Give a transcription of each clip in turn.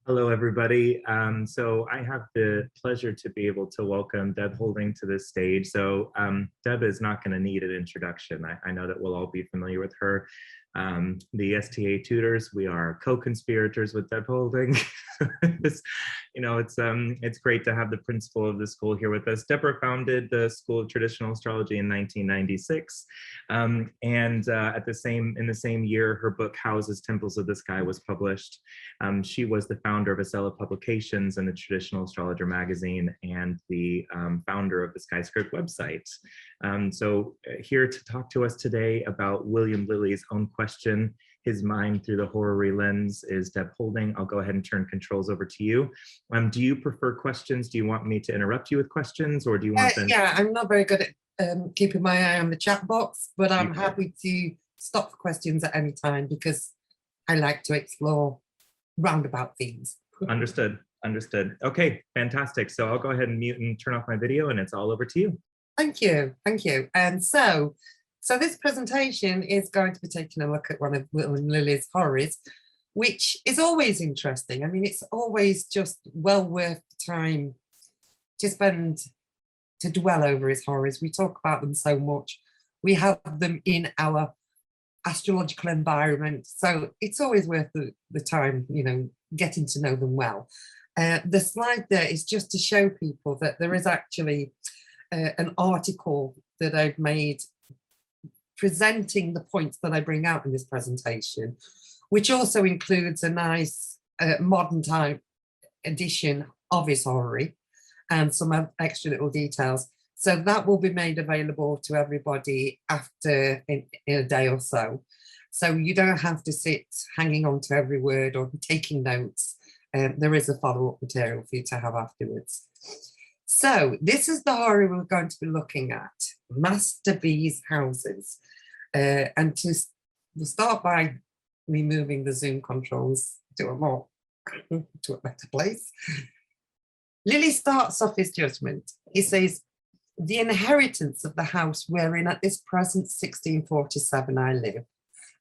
Hello, everybody. So I have the pleasure to be able to welcome Deb Houlding to this stage. So Deb is not going to need an introduction. I know that we'll all be familiar with her. The STA tutors, we are co-conspirators with Deb Houlding. It's great to have the principal of the school here with us. Deborah founded the School of Traditional Astrology in 1996. In the same year, her book Houses, Temples of the Sky was published. She was the founder of Acela Publications and the Traditional Astrologer magazine, and the founder of the SkyScript website. Here to talk to us today about William Lilly's own question, his mind through the horary lens, is Deb Houlding. I'll go ahead and turn controls over to you. Do you prefer questions? Do you want me to interrupt you with questions, or do you want them? Yeah, I'm not very good at keeping my eye on the chat box, but I'm happy to stop for questions at any time because I like to explore roundabout themes. Understood. Okay, fantastic. So I'll go ahead and mute and turn off my video, and it's all over to you. Thank you. And so this presentation is going to be taking a look at one of William Lilly's horrors, which is always interesting. I mean, it's always just well worth the time to spend to dwell over his horrors. We talk about them so much. We have them in our astrological environment, so it's always worth the time, getting to know them well. The slide there is just to show people that there is actually an article that I've made presenting the points that I bring out in this presentation, which also includes a nice modern time edition of his horary and some extra little details. So that will be made available to everybody after in a day or so. So you don't have to sit hanging on to every word or taking notes. There is a follow-up material for you to have afterwards. So this is the horary we're going to be looking at, Master B's houses. And we'll start by removing the Zoom controls to a better place. Lilly starts off his judgment. He says, "The inheritance of the house wherein at this present 1647 I live,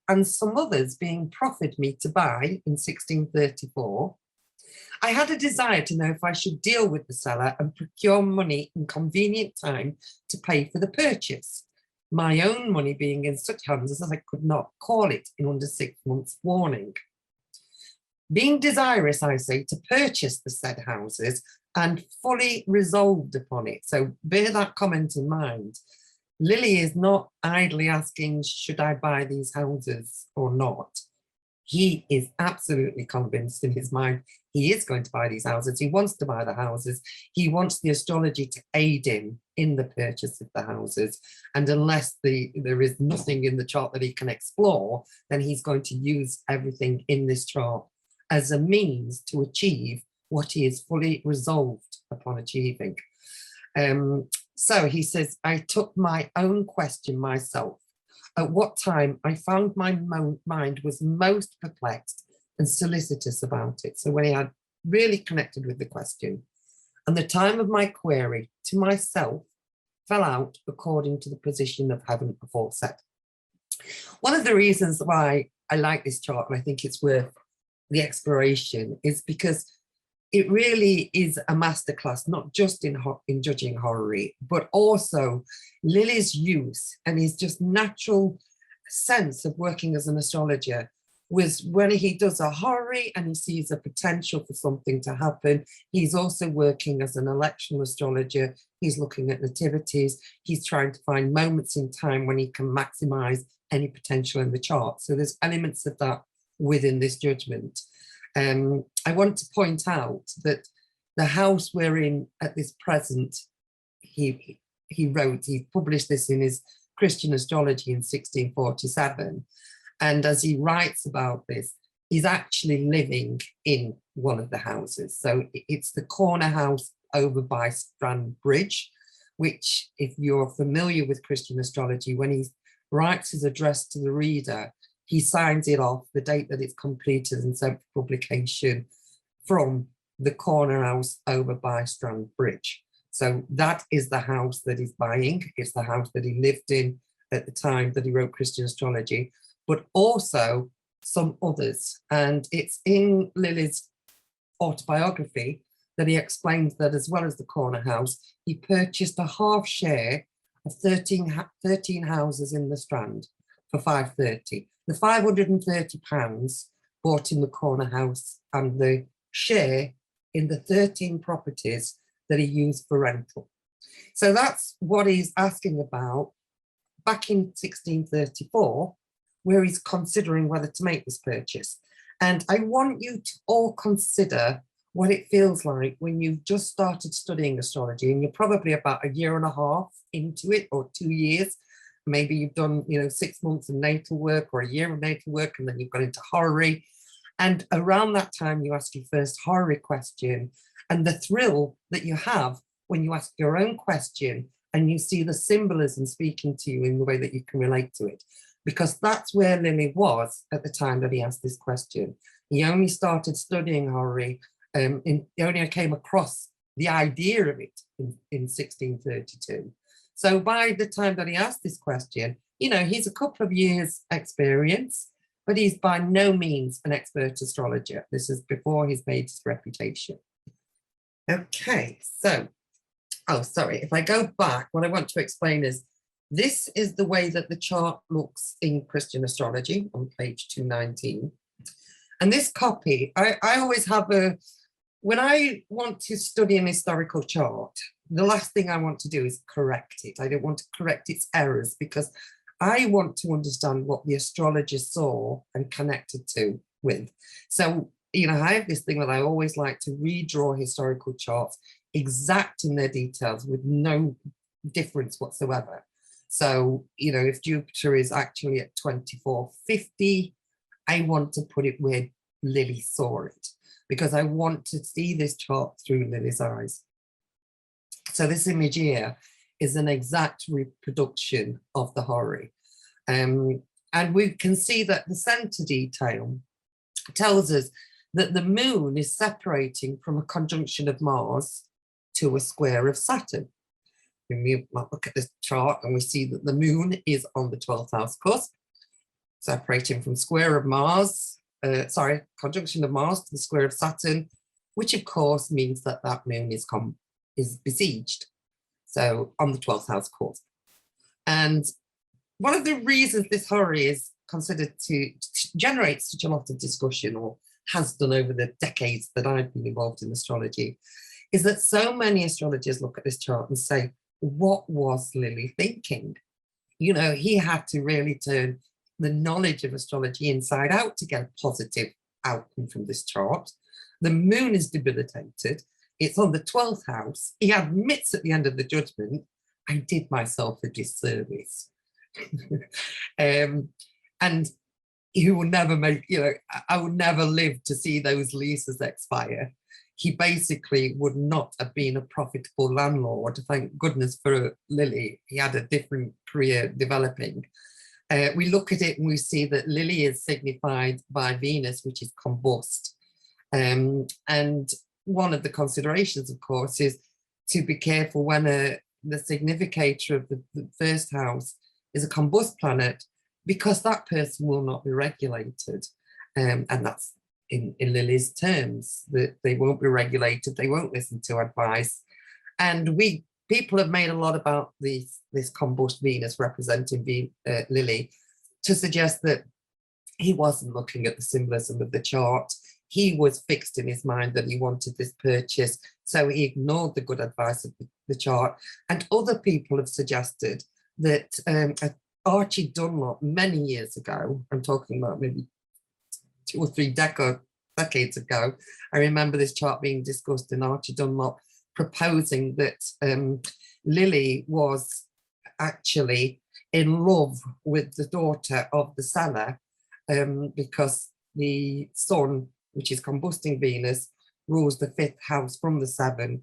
and some others being proffered me to buy in 1634, I had a desire to know if I should deal with the seller and procure money in convenient time to pay for the purchase, my own money being in such hands as I could not call it in under 6 months' warning. Being desirous, I say, to purchase the said houses and fully resolved upon it." So bear that comment in mind. Lilly is not idly asking, should I buy these houses or not? He is absolutely convinced in his mind he is going to buy these houses. He wants to buy the houses. He wants the astrology to aid him in the purchase of the houses. And unless there is nothing in the chart that he can explore, then he's going to use everything in this chart as a means to achieve what he is fully resolved upon achieving. So he says, "I took my own question myself. At what time I found my mind was most perplexed and solicitous about it." So when he had really connected with the question, "and the time of my query to myself fell out according to the position of heaven aforesaid." One of the reasons why I like this chart, and I think it's worth the exploration, is because it really is a masterclass, not just in judging horary, but also Lilly's use and his just natural sense of working as an astrologer was when he does a horary and he sees a potential for something to happen. He's also working as an electional astrologer. He's looking at nativities. He's trying to find moments in time when he can maximize any potential in the chart. So there's elements of that within this judgment. I want to point out that the house we're in at this present, he published this in his Christian Astrology in 1647. And as he writes about this, he's actually living in one of the houses. So it's the corner house over by Strand Bridge, which, if you're familiar with Christian astrology, when he writes his address to the reader, he signs it off, the date that it's completed and sent for publication, from the corner house over by Strand Bridge. So that is the house that he's buying. It's the house that he lived in at the time that he wrote Christian Astrology, but also some others. And it's in Lilly's autobiography that he explains that as well as the corner house, he purchased a half share of 13 houses in the Strand for £530. The £530 bought in the corner house and the share in the 13 properties that he used for rental. So that's what he's asking about back in 1634, where he's considering whether to make this purchase. And I want you to all consider what it feels like when you've just started studying astrology and you're probably about a year and a half into it, or 2 years. Maybe you've done, 6 months of natal work or a year of natal work, and then you've gone into horary. And around that time, you ask your first horary question, and the thrill that you have when you ask your own question and you see the symbolism speaking to you in the way that you can relate to it. Because that's where Lilly was at the time that he asked this question. He only started studying horary, he only came across the idea of it in 1632. So by the time that he asked this question, he's a couple of years experience, but he's by no means an expert astrologer. This is before he's made his reputation. Okay, so, if I go back, what I want to explain is, this is the way that the chart looks in Christian astrology on page 219. And this copy, I always have when I want to study an historical chart, the last thing I want to do is correct it. I don't want to correct its errors, because I want to understand what the astrologer saw and connected to with. So, I have this thing that I always like to redraw historical charts exact in their details with no difference whatsoever. So, if Jupiter is actually at 2450, I want to put it where Lilly saw it, because I want to see this chart through Lilly's eyes. So this image here is an exact reproduction of the horary. And we can see that the center detail tells us that the moon is separating from a conjunction of Mars to a square of Saturn. When we look at this chart and we see that the moon is on the 12th house cusp, separating from square of Mars, conjunction of Mars to the square of Saturn, which of course means that that moon is besieged. So on the 12th house cusp. And one of the reasons this horary is considered to generate such a lot of discussion, or has done over the decades that I've been involved in astrology, is that so many astrologers look at this chart and say, what was Lilly thinking? He had to really turn the knowledge of astrology inside out to get a positive outcome from this chart. The moon is debilitated. It's on the 12th house. He admits at the end of the judgment, I did myself a disservice. And he will never I will never live to see those leases expire. He basically would not have been a profitable landlord. Thank goodness for Lilly. He had a different career developing. We look at it and we see that Lilly is signified by Venus, which is combust. And one of the considerations, of course, is to be careful when the significator of the first house is a combust planet, because that person will not be regulated. And that's in Lilly's terms, that they won't be regulated, they won't listen to advice. And people have made a lot about this combust Venus representing Lilly, to suggest that he wasn't looking at the symbolism of the chart. He was fixed in his mind that he wanted this purchase, so he ignored the good advice of the chart. And other people have suggested that Archie Dunlop, many years ago, I'm talking about maybe 2 or 3 decades ago, I remember this chart being discussed, and Archie Dunlop proposing that Lilly was actually in love with the daughter of the seller, because the sun, which is combusting Venus, rules the 5th house from the 7th.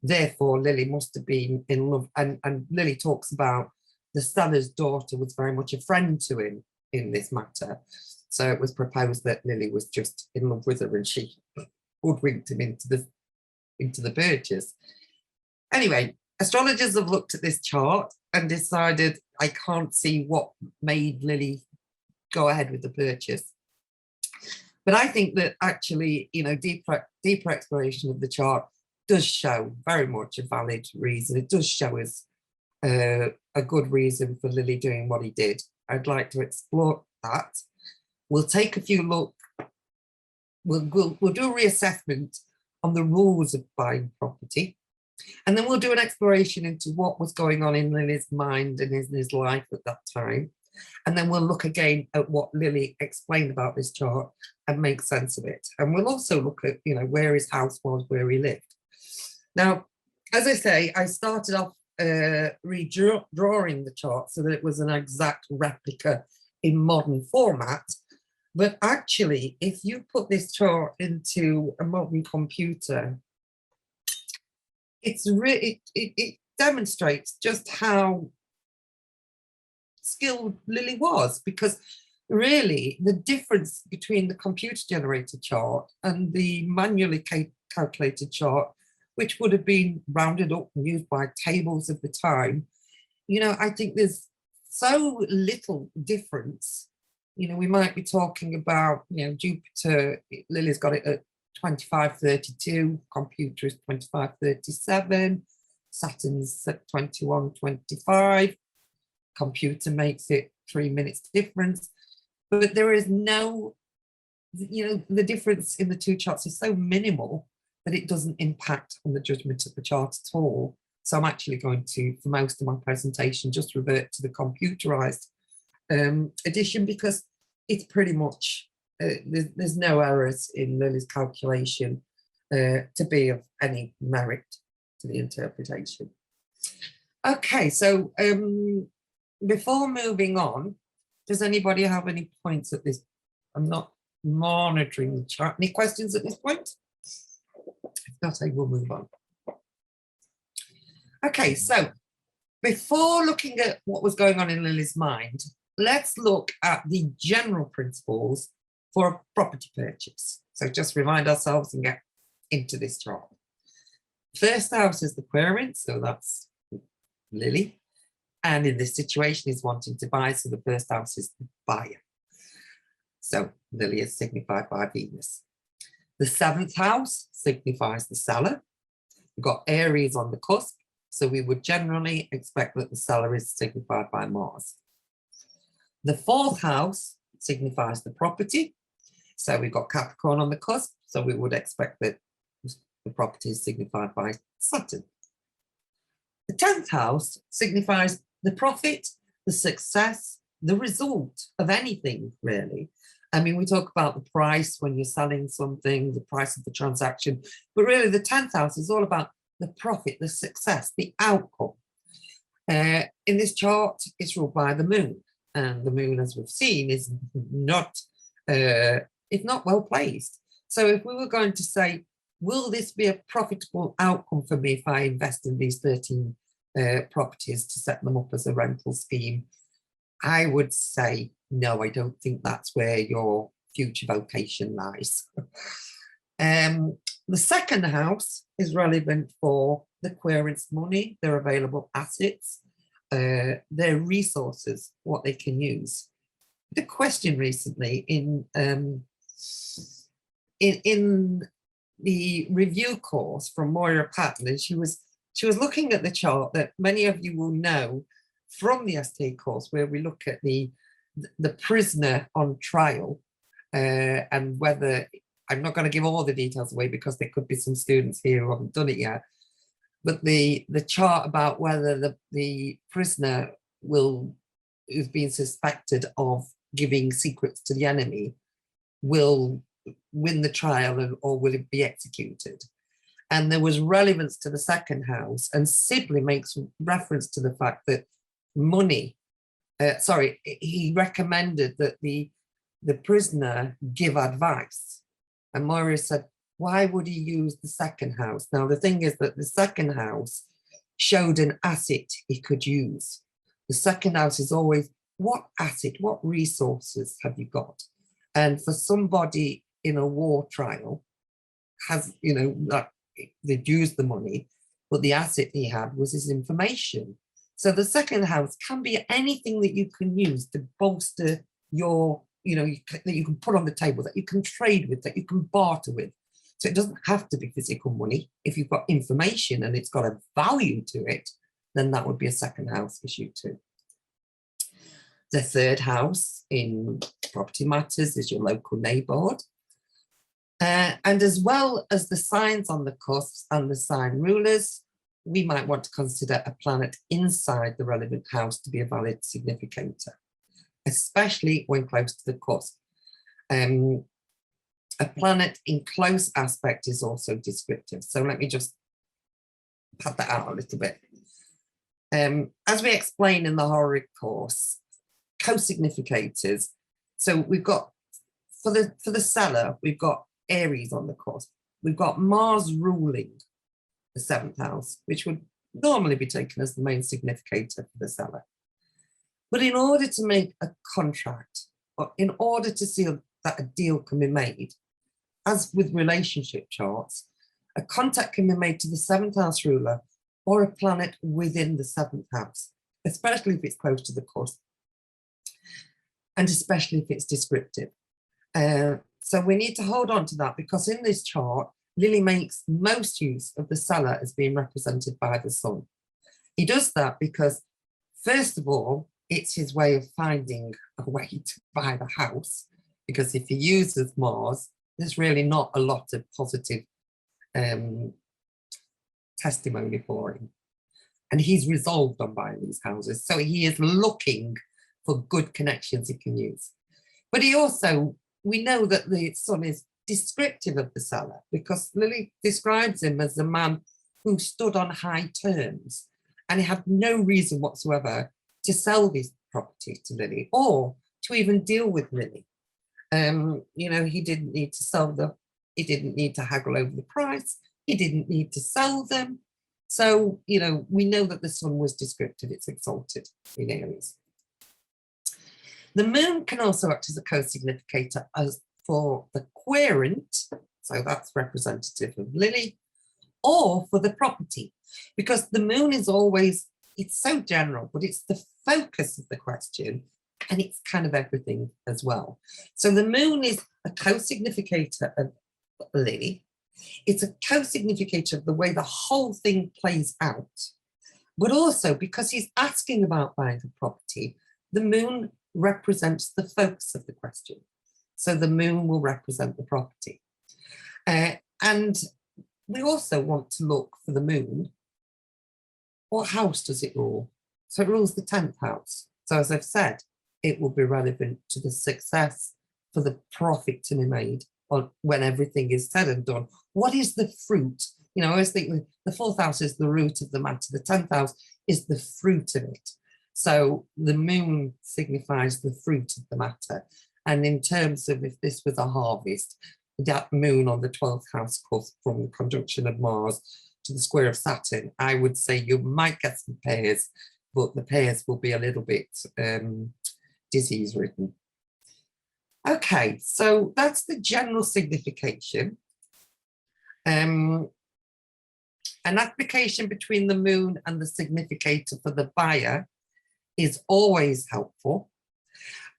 Therefore, Lilly must have been in love. And Lilly talks about the seller's daughter was very much a friend to him in this matter. So it was proposed that Lilly was just in love with her, and she hoodwinked him into the purchase. Anyway, astrologers have looked at this chart and decided, I can't see what made Lilly go ahead with the purchase. But I think that actually, you know, deeper exploration of the chart does show very much a valid reason. It does show us a good reason for Lilly doing what he did. I'd like to explore that. We'll take a few look. We'll do a reassessment on the rules of buying property. And then we'll do an exploration into what was going on in Lilly's mind and in his life at that time. And then we'll look again at what Lilly explained about this chart and make sense of it. And we'll also look at, you know, where his house was, where he lived. Now, as I say, I started off redrawing the chart so that it was an exact replica in modern format. But actually, if you put this chart into a modern computer, it's really, it demonstrates just how skilled Lilly was, because really the difference between the computer generated chart and the manually calculated chart, which would have been rounded up and used by tables of the time, you know, I think there's so little difference. You know, we might be talking about, you know, Jupiter, Lily's got it at 2532, computer is 2537, Saturn's at 2125, computer makes it 3 minutes difference. But there is no, you know, the difference in the two charts is so minimal that it doesn't impact on the judgment of the chart at all. So I'm actually going to, for most of my presentation, just revert to the computerized edition, because it's pretty much, there's no errors in Lily's calculation to be of any merit to the interpretation. Okay, so before moving on, does anybody have any points at this? I'm not monitoring the chart. Any questions at this point? If not, I will move on. Okay, so before looking at what was going on in Lily's mind, let's look at the general principles for a property purchase. So just remind ourselves and get into this chart. First house is the querent, so that's Lilly. And in this situation, he's wanting to buy, so the first house is the buyer. So Lilly is signified by Venus. The seventh house signifies the seller. We've got Aries on the cusp, so we would generally expect that the seller is signified by Mars. The fourth house signifies the property. So we've got Capricorn on the cusp, so we would expect that the property is signified by Saturn. The 10th house signifies the profit, the success, the result of anything, really. I mean, we talk about the price when you're selling something, the price of the transaction, but really the 10th house is all about the profit, the success, the outcome. In this chart, it's ruled by the moon, and the moon, as we've seen, is not well placed. So if we were going to say, will this be a profitable outcome for me if I invest in these 13 properties to set them up as a rental scheme? I would say, no, I don't think that's where your future vocation lies. The second house is relevant for the querent's money, their available assets, their resources, what they can use. The question recently in the review course from Moira Patton, and she was looking at the chart that many of you will know from the ST course, where we look at the prisoner on trial, and whether, I'm not going to give all the details away because there could be some students here who haven't done it yet, but the chart about whether the prisoner who's being suspected of giving secrets to the enemy will win the trial or will it be executed. And there was relevance to the second house, and Sibley makes reference to the fact that money, he recommended that the prisoner give advice. And Moira said, why would he use the second house? Now, the thing is that the second house showed an asset he could use. The second house is always, what asset, what resources have you got? And for somebody in a war trial, has, you know, like, they'd used the money, but the asset he had was his information. So the second house can be anything that you can use to bolster your that you can put on the table, that you can trade with, that you can barter with. So it doesn't have to be physical money. If you've got information and it's got a value to it, then that would be a second house issue too. The third house in property matters is your local neighbourhood. And as well as the signs on the cusps and the sign rulers, we might want to consider a planet inside the relevant house to be a valid significator, especially when close to the cusp. A planet in close aspect is also descriptive. So let me just pad that out a little bit. As we explain in the horary course, co-significators. So we've got, for the seller, we've got Aries on the cusp. We've got Mars ruling the 7th house, which would normally be taken as the main significator for the seller. But in order to make a contract, or in order to see that a deal can be made, as with relationship charts, a contact can be made to the 7th house ruler or a planet within the 7th house, especially if it's close to the cusp, and especially if it's descriptive. So we need to hold on to that, because in this chart, Lilly makes most use of the seller as being represented by the sun. He does that because, first of all, it's his way of finding a way to buy the house, because if he uses Mars, there's really not a lot of positive testimony for him. And he's resolved on buying these houses. So he is looking for good connections he can use. But he also, we know that the sun is descriptive of the seller, because Lilly describes him as a man who stood on high terms, and he had no reason whatsoever to sell this property to Lilly or to even deal with Lilly. He didn't need to sell them. He didn't need to haggle over the price. He didn't need to sell them. So, we know that the sun was descriptive. It's exalted in Aries. The moon can also act as a co-significator as for the querent, so that's representative of Lilly, or for the property, because the moon is always, it's so general, but it's the focus of the question, and it's kind of everything as well. So the moon is a co-significator of Lilly. It's a co-significator of the way the whole thing plays out, but also because he's asking about buying the property, the moon represents the focus of the question. So the moon will represent the property. And we also want to look for the moon. What house does it rule? So it rules the 10th house. So as I've said, it will be relevant to the success, for the profit to be made when everything is said and done. What is the fruit? I always think the 4th house is the root of the matter. The 10th house is the fruit of it. So the moon signifies the fruit of the matter. And in terms of if this was a harvest, that moon on the 12th house course from the conjunction of Mars to the square of Saturn, I would say you might get some pears, but the pears will be a little bit disease-ridden. Okay, so that's the general signification. An application between the moon and the significator for the buyer is always helpful.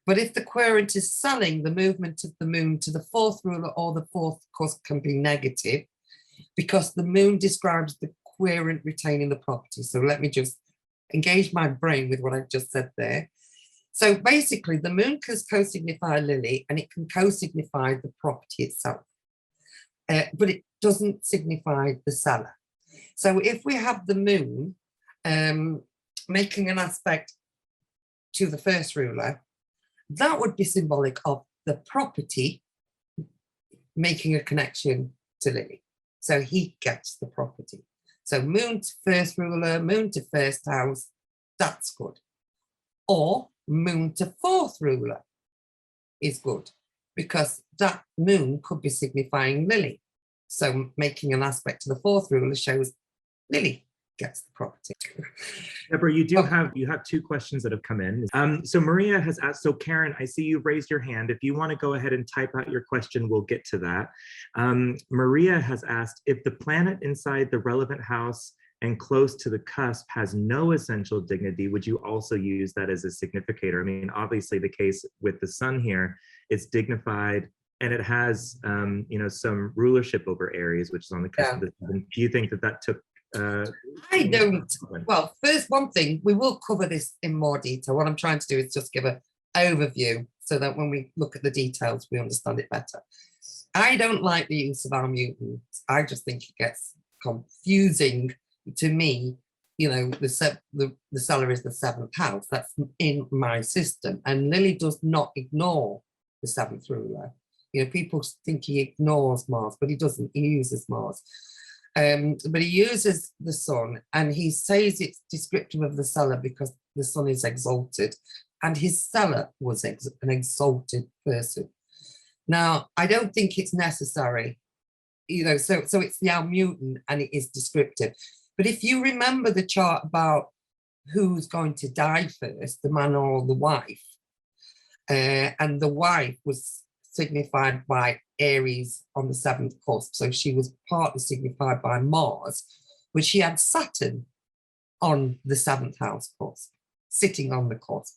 But if the querent is selling, the movement of the moon to the 4th ruler or the 4th cusp can be negative, because the moon describes the querent retaining the property. So let me just engage my brain with what I've just said there. So basically, the moon can co-signify Lilly, and it can co-signify the property itself, but it doesn't signify the seller. So if we have the moon making an aspect to the 1st ruler, that would be symbolic of the property making a connection to Lilly. So he gets the property. So moon to 1st ruler, moon to 1st house, that's good. Or moon to 4th ruler is good, because that moon could be signifying Lilly. So making an aspect to the 4th ruler shows Lilly gets the property. Deborah, you have 2 questions that have come in. So Maria has asked, so Karen, I see you've raised your hand. If you want to go ahead and type out your question, we'll get to that. Maria has asked, if the planet inside the relevant house and close to the cusp has no essential dignity, would you also use that as a significator? I mean, obviously the case with the sun here it's dignified, and it has, some rulership over Aries, which is on the cusp of the seventh. Do you think that took? I don't. Well, first, one thing, we will cover this in more detail. What I'm trying to do is just give an overview so that when we look at the details, we understand it better. I don't like the use of our mutants. I just think it gets confusing to me. The cellar is the seventh house. That's in my system. And Lilly does not ignore the seventh ruler. People think he ignores Mars, but he doesn't. He uses Mars. But he uses the sun, and he says it's descriptive of the cellar because the sun is exalted, and his cellar was an exalted person. Now, I don't think it's necessary, so it's the Almutin, and it is descriptive. But if you remember the chart about who's going to die first, the man or the wife, and the wife was signified by Aries on the seventh cusp. So she was partly signified by Mars, but she had Saturn on the seventh house cusp, sitting on the cusp.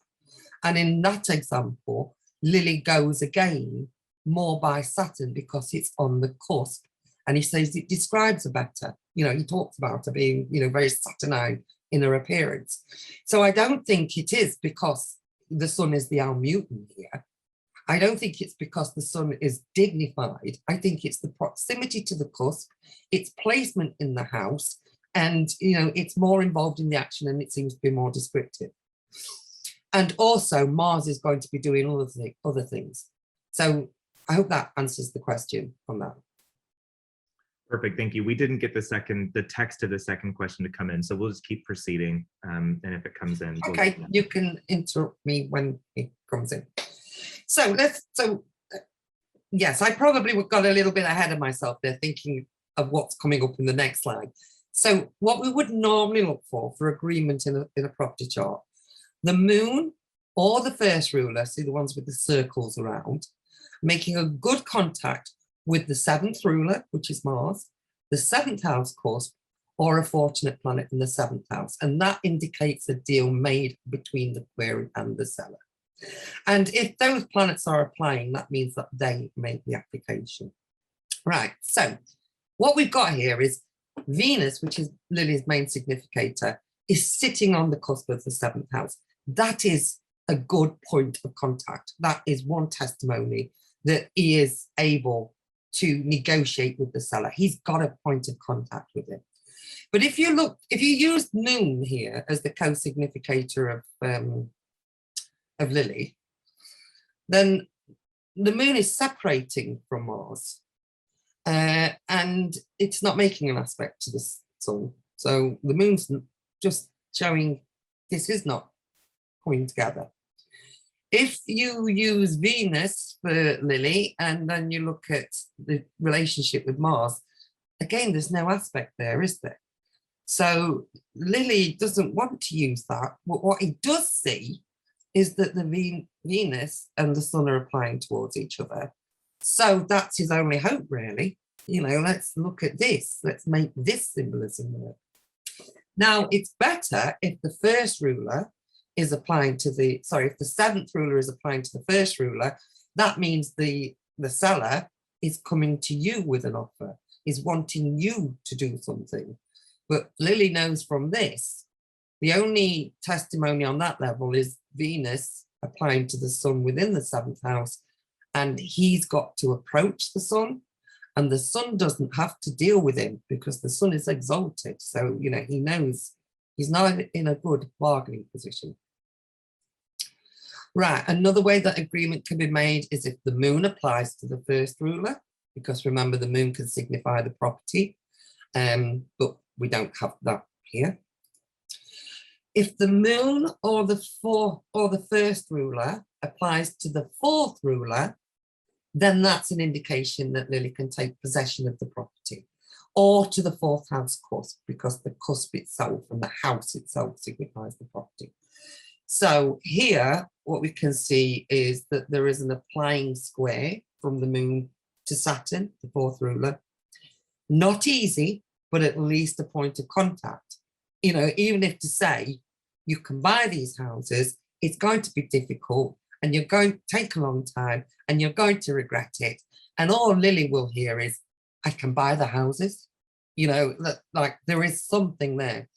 And in that example, Lilly goes again more by Saturn because it's on the cusp. And he says it describes her better. He talks about her being, very Saturnine in her appearance. So I don't think it is because the sun is the Almutin here. I don't think it's because the sun is dignified. I think it's the proximity to the cusp, its placement in the house, and it's more involved in the action, and it seems to be more descriptive. And also Mars is going to be doing other things. So I hope that answers the question on that. Perfect, thank you. We didn't get the text of the second question to come in, so we'll just keep proceeding. And if it comes in, okay, you can interrupt me when it comes in. Yes, I probably got a little bit ahead of myself there, thinking of what's coming up in the next slide. So what we would normally look for agreement in a property chart, the moon or the first ruler, see the ones with the circles around, making a good contact with the seventh ruler, which is Mars, the seventh house cusp, or a fortunate planet in the seventh house. And that indicates a deal made between the query and the seller. And if those planets are applying, that means that they make the application. Right, so what we've got here is Venus, which is Lilly's main significator, is sitting on the cusp of the seventh house. That is a good point of contact. That is one testimony that he is able to negotiate with the seller. He's got a point of contact with him. But if you use moon here as the co-significator of Lilly, then the moon is separating from Mars, and it's not making an aspect to the sun. So the moon's just showing this is not coming together. If you use Venus for Lilly and then you look at the relationship with Mars, again, there's no aspect there, is there? So Lilly doesn't want to use that. But what he does see is that the Venus and the sun are applying towards each other. So that's his only hope, really. Let's look at this. Let's make this symbolism work. Now, it's better if the first ruler is applying to if the seventh ruler is applying to the first ruler, that means the seller is coming to you with an offer, is wanting you to do something. But Lilly knows from this, the only testimony on that level is Venus applying to the sun within the seventh house, and he's got to approach the sun, and the sun doesn't have to deal with him because the sun is exalted. So, he knows he's not in a good bargaining position. Right, another way that agreement can be made is if the moon applies to the first ruler, because remember the moon can signify the property, but we don't have that here. If the moon or the first ruler applies to the fourth ruler, then that's an indication that Lilly can take possession of the property, or to the fourth house cusp, because the cusp itself and the house itself signifies the property. So here, what we can see is that there is an applying square from the moon to Saturn, the fourth ruler. Not easy, but at least a point of contact. Even if to say you can buy these houses, it's going to be difficult, and you're going to take a long time, and you're going to regret it. And all Lily will hear is, I can buy the houses. You know, like there is something there.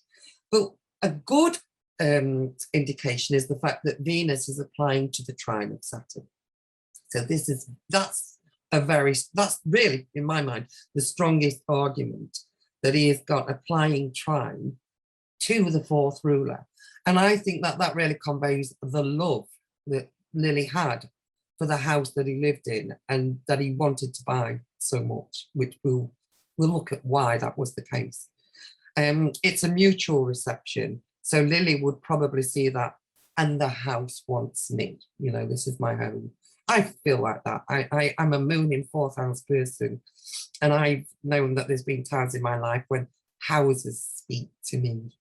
But a good indication is the fact that Venus is applying to the trine of Saturn. So that's really, in my mind, the strongest argument that he has got applying trine to the fourth ruler. And I think that really conveys the love that Lily had for the house that he lived in and that he wanted to buy so much, which we'll look at why that was the case. It's a mutual reception. So Lily would probably see that, and the house wants me. You know, this is my home. I feel like that. I'm a moon in fourth house person. And I've known that there's been times in my life when houses speak to me.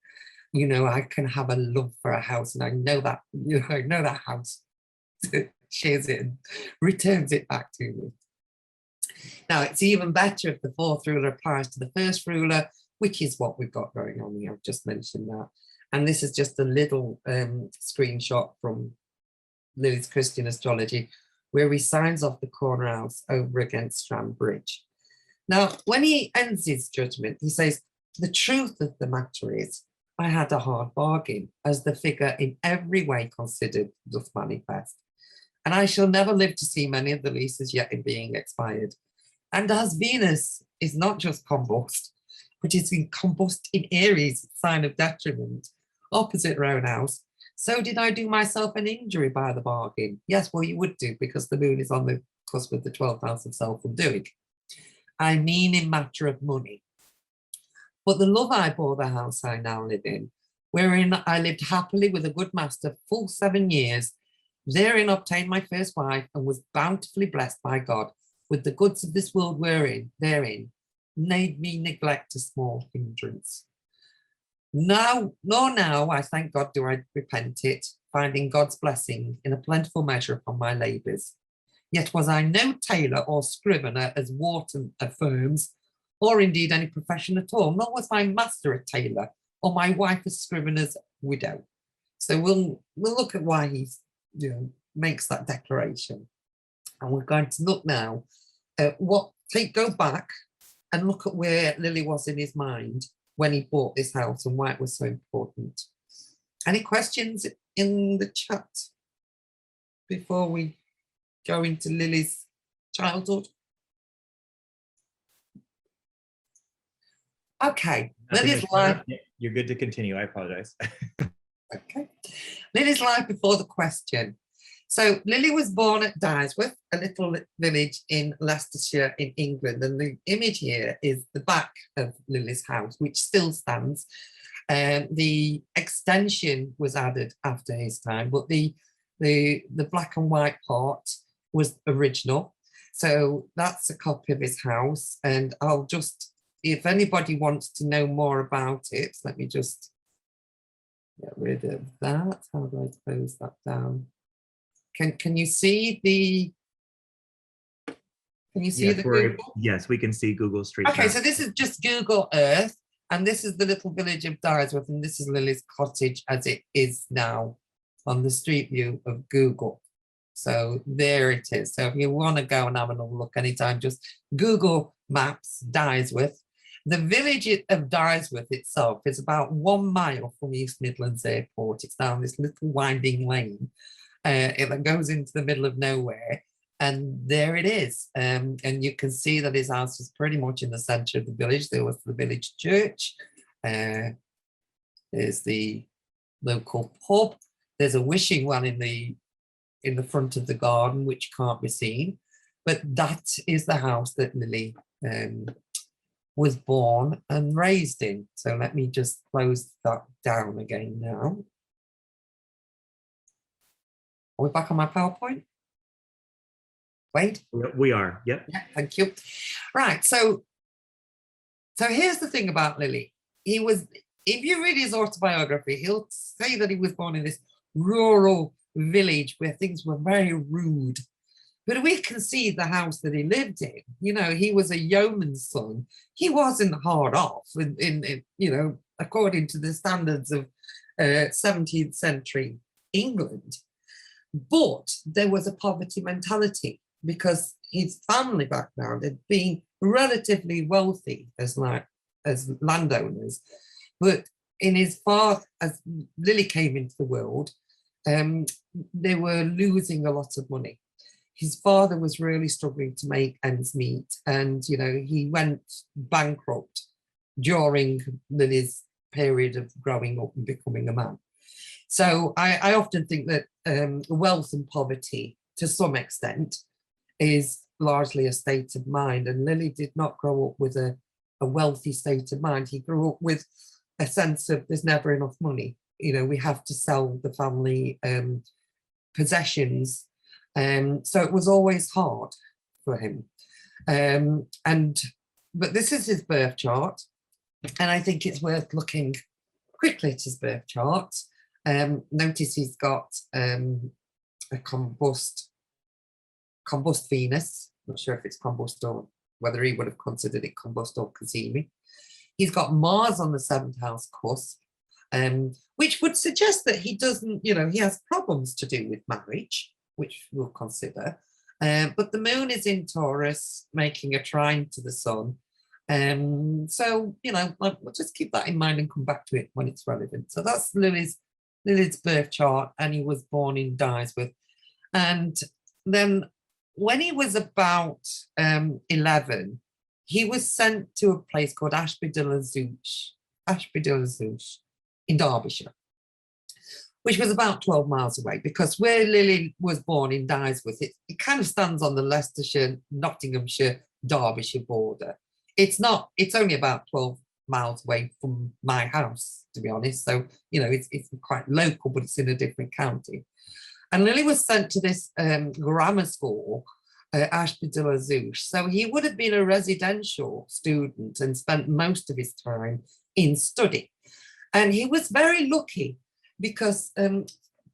You know, I can have a love for a house, and I know that, you know, I know that house shares it and returns it back to me. Now, it's even better if the fourth ruler applies to the first ruler, which is what we've got going on here. I've just mentioned that. And this is just a little screenshot from Lily's Christian astrology, where he signs off the corner house over against Strand Bridge. Now, when he ends his judgment, he says, the truth of the matter is, I had a hard bargain, as the figure in every way considered doth manifest. And I shall never live to see many of the leases yet in being expired. And as Venus is not just combust, but is in combust in Aries, sign of detriment, opposite her own house, so did I do myself an injury by the bargain. Yes, well, you would do, because the moon is on the cusp of the 12th house of self-undoing. I mean in matter of money. But the love I bore the house I now live in, wherein I lived happily with a good master full 7 years, therein obtained my first wife, and was bountifully blessed by God with the goods of this world therein, made me neglect a small hindrance. Now, I thank God, do I repent it, finding God's blessing in a plentiful measure upon my labours. Yet was I no tailor or scrivener, as Wharton affirms, or indeed any profession at all, nor was my master a tailor, or my wife a scrivener's widow. So we'll look at why he makes that declaration. And we're going to look now at go back and look at where Lily was in his mind when he bought this house and why it was so important. Any questions in the chat before we go into Lily's childhood? Okay, Lily's life. You're good to continue. I apologize. Okay, Lily's life before the question. So Lily was born at Dysworth, a little village in Leicestershire in England. And the image here is the back of Lily's house, which still stands. The extension was added after his time, but the black and white part was original. So that's a copy of his house. And I'll just, if anybody wants to know more about it, let me just get rid of that. How do I close that down? Can you see the? Can you see the Google? Yes, we can see Google Street. Okay, so this is just Google Earth, and this is the little village of Dysworth, and this is Lily's cottage as it is now on the street view of Google. So there it is. So if you want to go and have another look anytime, just Google Maps Dysworth. The village of Dysworth itself is about 1 mile from East Midlands Airport. It's down this little winding lane. It goes into the middle of nowhere, and there it is. And you can see that his house was pretty much in the centre of the village. There was the village church. There's the local pub. There's a wishing well in the front of the garden, which can't be seen. But that is the house that Lily was born and raised in. So let me just close that down again now. Are we back on my PowerPoint? Wait. We are, yep. Yeah, thank you. Right, so here's the thing about Lily. He was, if you read his autobiography, he'll say that he was born in this rural village where things were very rude. But we can see the house that he lived in. You know, he was a yeoman's son. He wasn't hard off, in you know, according to the standards of 17th century England. But there was a poverty mentality because his family background had been relatively wealthy as landowners, but in his father, as Lily came into the world, they were losing a lot of money. His father was really struggling to make ends meet, and he went bankrupt during Lily's period of growing up and becoming a man. So I often think that wealth and poverty, to some extent, is largely a state of mind. And Lily did not grow up with a wealthy state of mind. He grew up with a sense of there's never enough money. We have to sell the family possessions. So it was always hard for him. But this is his birth chart. And I think it's worth looking quickly at his birth chart. Notice he's got a combust Venus. Not sure if it's combust or whether he would have considered it combust or Cazimi. He's got Mars on the 7th house cusp, which would suggest that he doesn't, he has problems to do with marriage, which we'll consider. But the moon is in Taurus, making a trine to the sun. So, we'll just keep that in mind and come back to it when it's relevant. So that's Lily's birth chart, and he was born in Dysworth. And then when he was about 11, he was sent to a place called Ashby de la Zouch in Derbyshire, which was about 12 miles away, because where Lily was born in Dysworth, it kind of stands on the Leicestershire, Nottinghamshire, Derbyshire border. It's only about 12 miles away from my house, to be honest. So, it's quite local, but it's in a different county. And Lily was sent to this grammar school, Ashby de la Zouch. So he would have been a residential student and spent most of his time in study. And he was very lucky because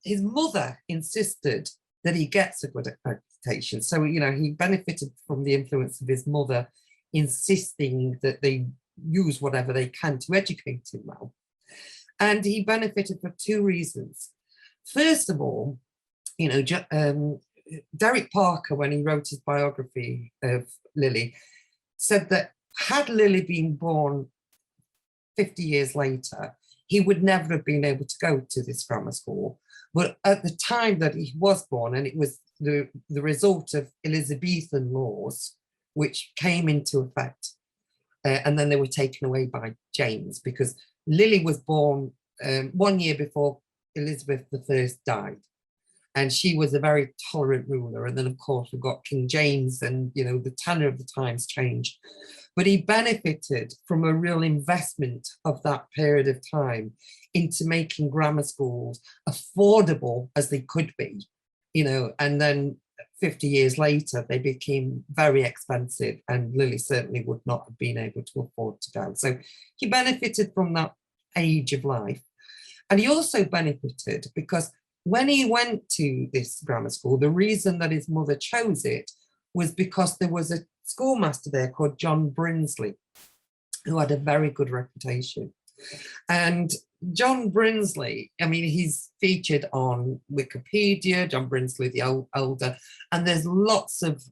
his mother insisted that he gets a good education. So, he benefited from the influence of his mother insisting that they use whatever they can to educate him well. And he benefited for two reasons. First of all, Derek Parker, when he wrote his biography of Lily, said that had Lily been born 50 years later, he would never have been able to go to this grammar school. But at the time that he was born, and it was the result of Elizabethan laws, which came into effect, and then they were taken away by James, because Lily was born 1 year before Elizabeth I died. And she was a very tolerant ruler. And then, of course, we've got King James, and, the tenor of the times changed. But he benefited from a real investment of that period of time into making grammar schools affordable as they could be, and then 50 years later, they became very expensive, and Lily certainly would not have been able to afford to go. So he benefited from that age of life. And he also benefited because when he went to this grammar school, the reason that his mother chose it was because there was a schoolmaster there called John Brinsley, who had a very good reputation. And John Brinsley, he's featured on Wikipedia, John Brinsley the Elder, and there's lots of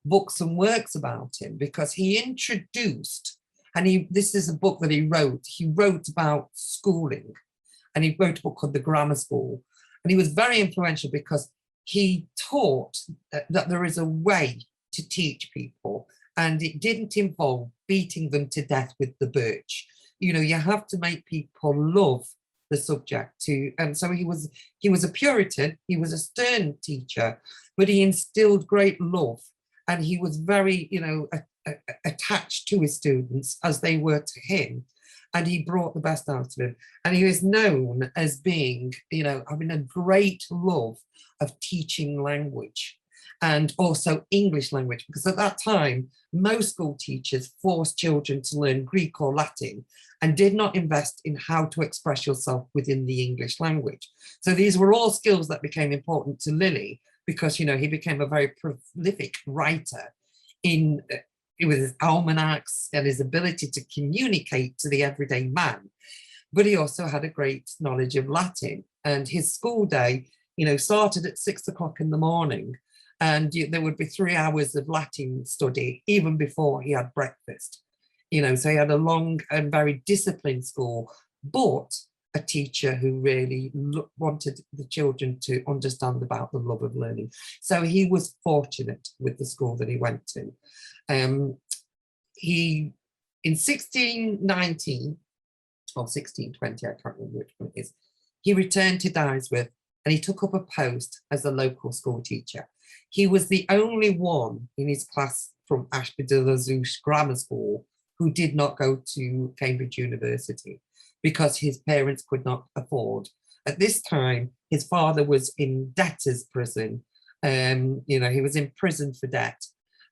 books and works about him, because he introduced, and this is a book that he wrote about schooling, and he wrote a book called The Grammar School, and he was very influential because he taught that there is a way to teach people, and it didn't involve beating them to death with the birch. You have to make people love the subject too. And so he was a Puritan, he was a stern teacher, but he instilled great love, and he was very, attached to his students as they were to him. And he brought the best out of him. And he was known as being, having a great love of teaching language, and also English language, because at that time, most school teachers forced children to learn Greek or Latin and did not invest in how to express yourself within the English language. So these were all skills that became important to Lily, because, he became a very prolific writer with his almanacs and his ability to communicate to the everyday man. But he also had a great knowledge of Latin. And his school day, started at 6 o'clock in the morning, and there would be 3 hours of Latin study even before he had breakfast. So he had a long and very disciplined school, but a teacher who really wanted the children to understand about the love of learning. So he was fortunate with the school that he went to. He, in 1619 or 1620, I can't remember which one it is, he returned to Dysworth and he took up a post as a local school teacher. He was the only one in his class from Ashby de la Zouch Grammar School who did not go to Cambridge University because his parents could not afford. At this time, his father was in debtor's prison. He was in prison for debt.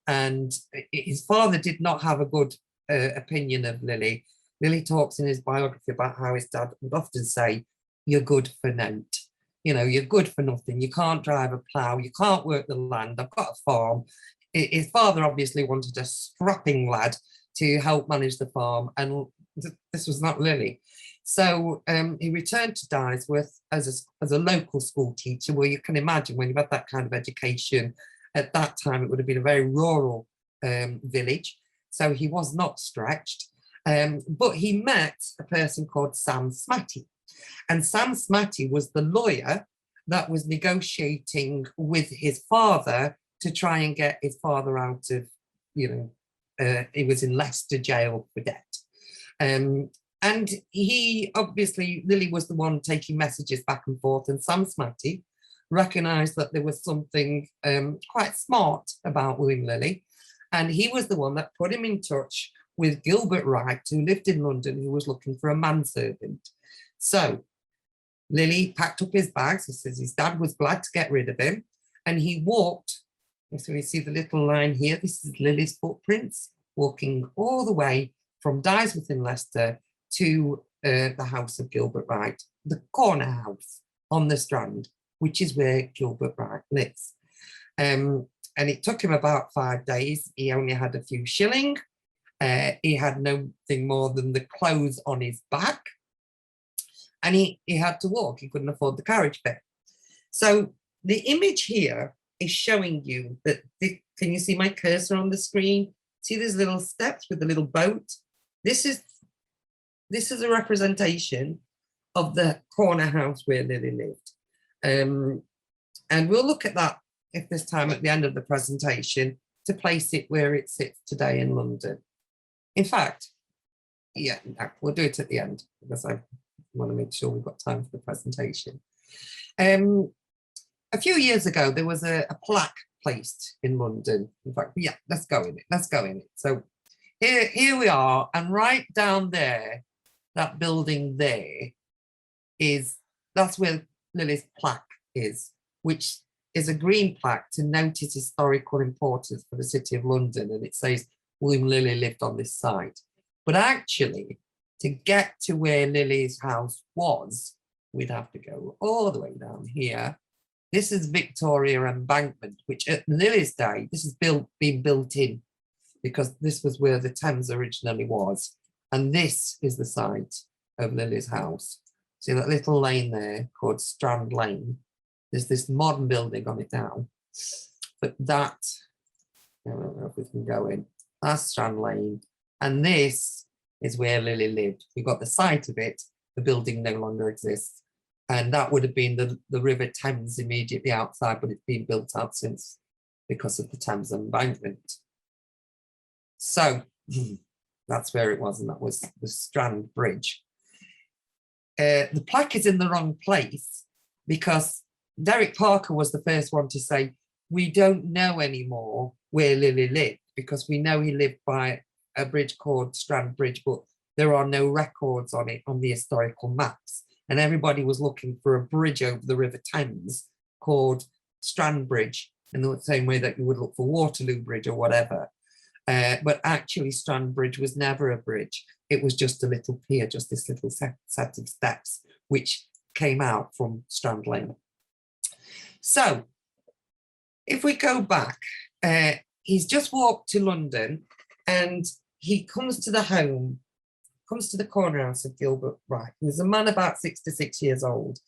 And his father did not have a good opinion of Lilly. Lilly talks in his biography about how his dad would often say, "You're good for naught. You're good for nothing. You can't drive a plough. You can't work the land. I've got a farm." His father obviously wanted a strapping lad to help manage the farm, and this was not Lilly. So he returned to Dysworth as a local school teacher. Well, you can imagine when you've had that kind of education, at that time it would have been a very rural village, so he was not stretched. But he met a person called Sam Smatty, and Sam Smatty was the lawyer that was negotiating with his father to try and get his father out of, he was in Leicester jail for debt. And he, obviously, Lilly was the one taking messages back and forth, and Sam Smatty recognised that there was something quite smart about William Lilly, and he was the one that put him in touch with Gilbert Wright, who lived in London, who was looking for a manservant. So Lilly packed up his bags. He says his dad was glad to get rid of him, and he walked. So you see the little line here. This is Lilly's footprints, walking all the way from Dysworth in Leicester to the house of Gilbert Wright, the corner house on the Strand, which is where Gilbert Wright lives. And it took him about 5 days. He only had a few shilling. He had nothing more than the clothes on his back. And he had to walk. He couldn't afford the carriage fare. So the image here is showing you that, can you see my cursor on the screen? See these little steps with the little boat? This is a representation of the corner house where Lilly lived. And we'll look at that if there's time at the end of the presentation to place it where it sits today in London. In fact, yeah, we'll do it at the end because I want to make sure we've got time for the presentation. A few years ago, there was a plaque placed in London. In fact, yeah, let's go in it. Let's go in it. So here we are, and right down there, that building there that's where Lilly's plaque is, which is a green plaque to note its historical importance for the City of London, and it says William Lilly lived on this site. But actually, to get to where Lilly's house was, we'd have to go all the way down here. This is Victoria Embankment, which at Lilly's day, this has been built in because this was where the Thames originally was. And this is the site of Lilly's house. See that little lane there called Strand Lane? There's this modern building on it now. But that, I don't know if we can go in, that's Strand Lane. And this is where Lilly lived. We've got the site of it. The building no longer exists. And that would have been the River Thames immediately outside, but it's been built out since because of the Thames Embankment. So that's where it was, and that was the Strand Bridge. The plaque is in the wrong place because Derek Parker was the first one to say, we don't know anymore where Lilly lived because we know he lived by a bridge called Strand Bridge, but there are no records on it on the historical maps. And everybody was looking for a bridge over the River Thames called Strand Bridge, in the same way that you would look for Waterloo Bridge or whatever. But actually, Strand Bridge was never a bridge. It was just a little pier, just this little set of steps, which came out from Strand Lane. So if we go back, he's just walked to London and he comes to the corner house of Gilbert Wright. He's a man about 66 years old.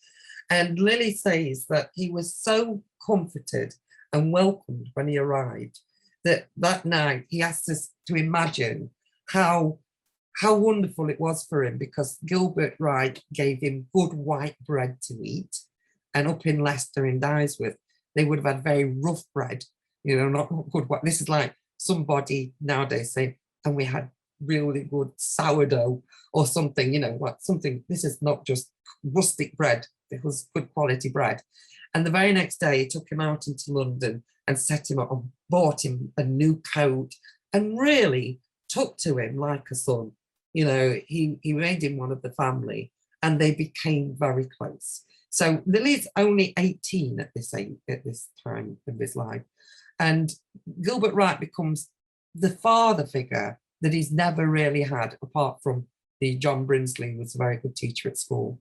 And Lilly says that he was so comforted and welcomed when he arrived that that night he asked us to imagine how wonderful it was for him, because Gilbert Wright gave him good white bread to eat. And up in Leicester in Dysworth, they would have had very rough bread, you know, not good white. This is like somebody nowadays saying, and we had really good sourdough or something, you know, what something. This is not just rustic bread, it was good quality bread. And the very next day, he took him out into London and set him up and bought him a new coat and really took to him like a son. You know, he made him one of the family, and they became very close. So Lily's only 18 at this time of his life. And Gilbert Wright becomes the father figure that he's never really had, apart from the John Brinsley, who was a very good teacher at school.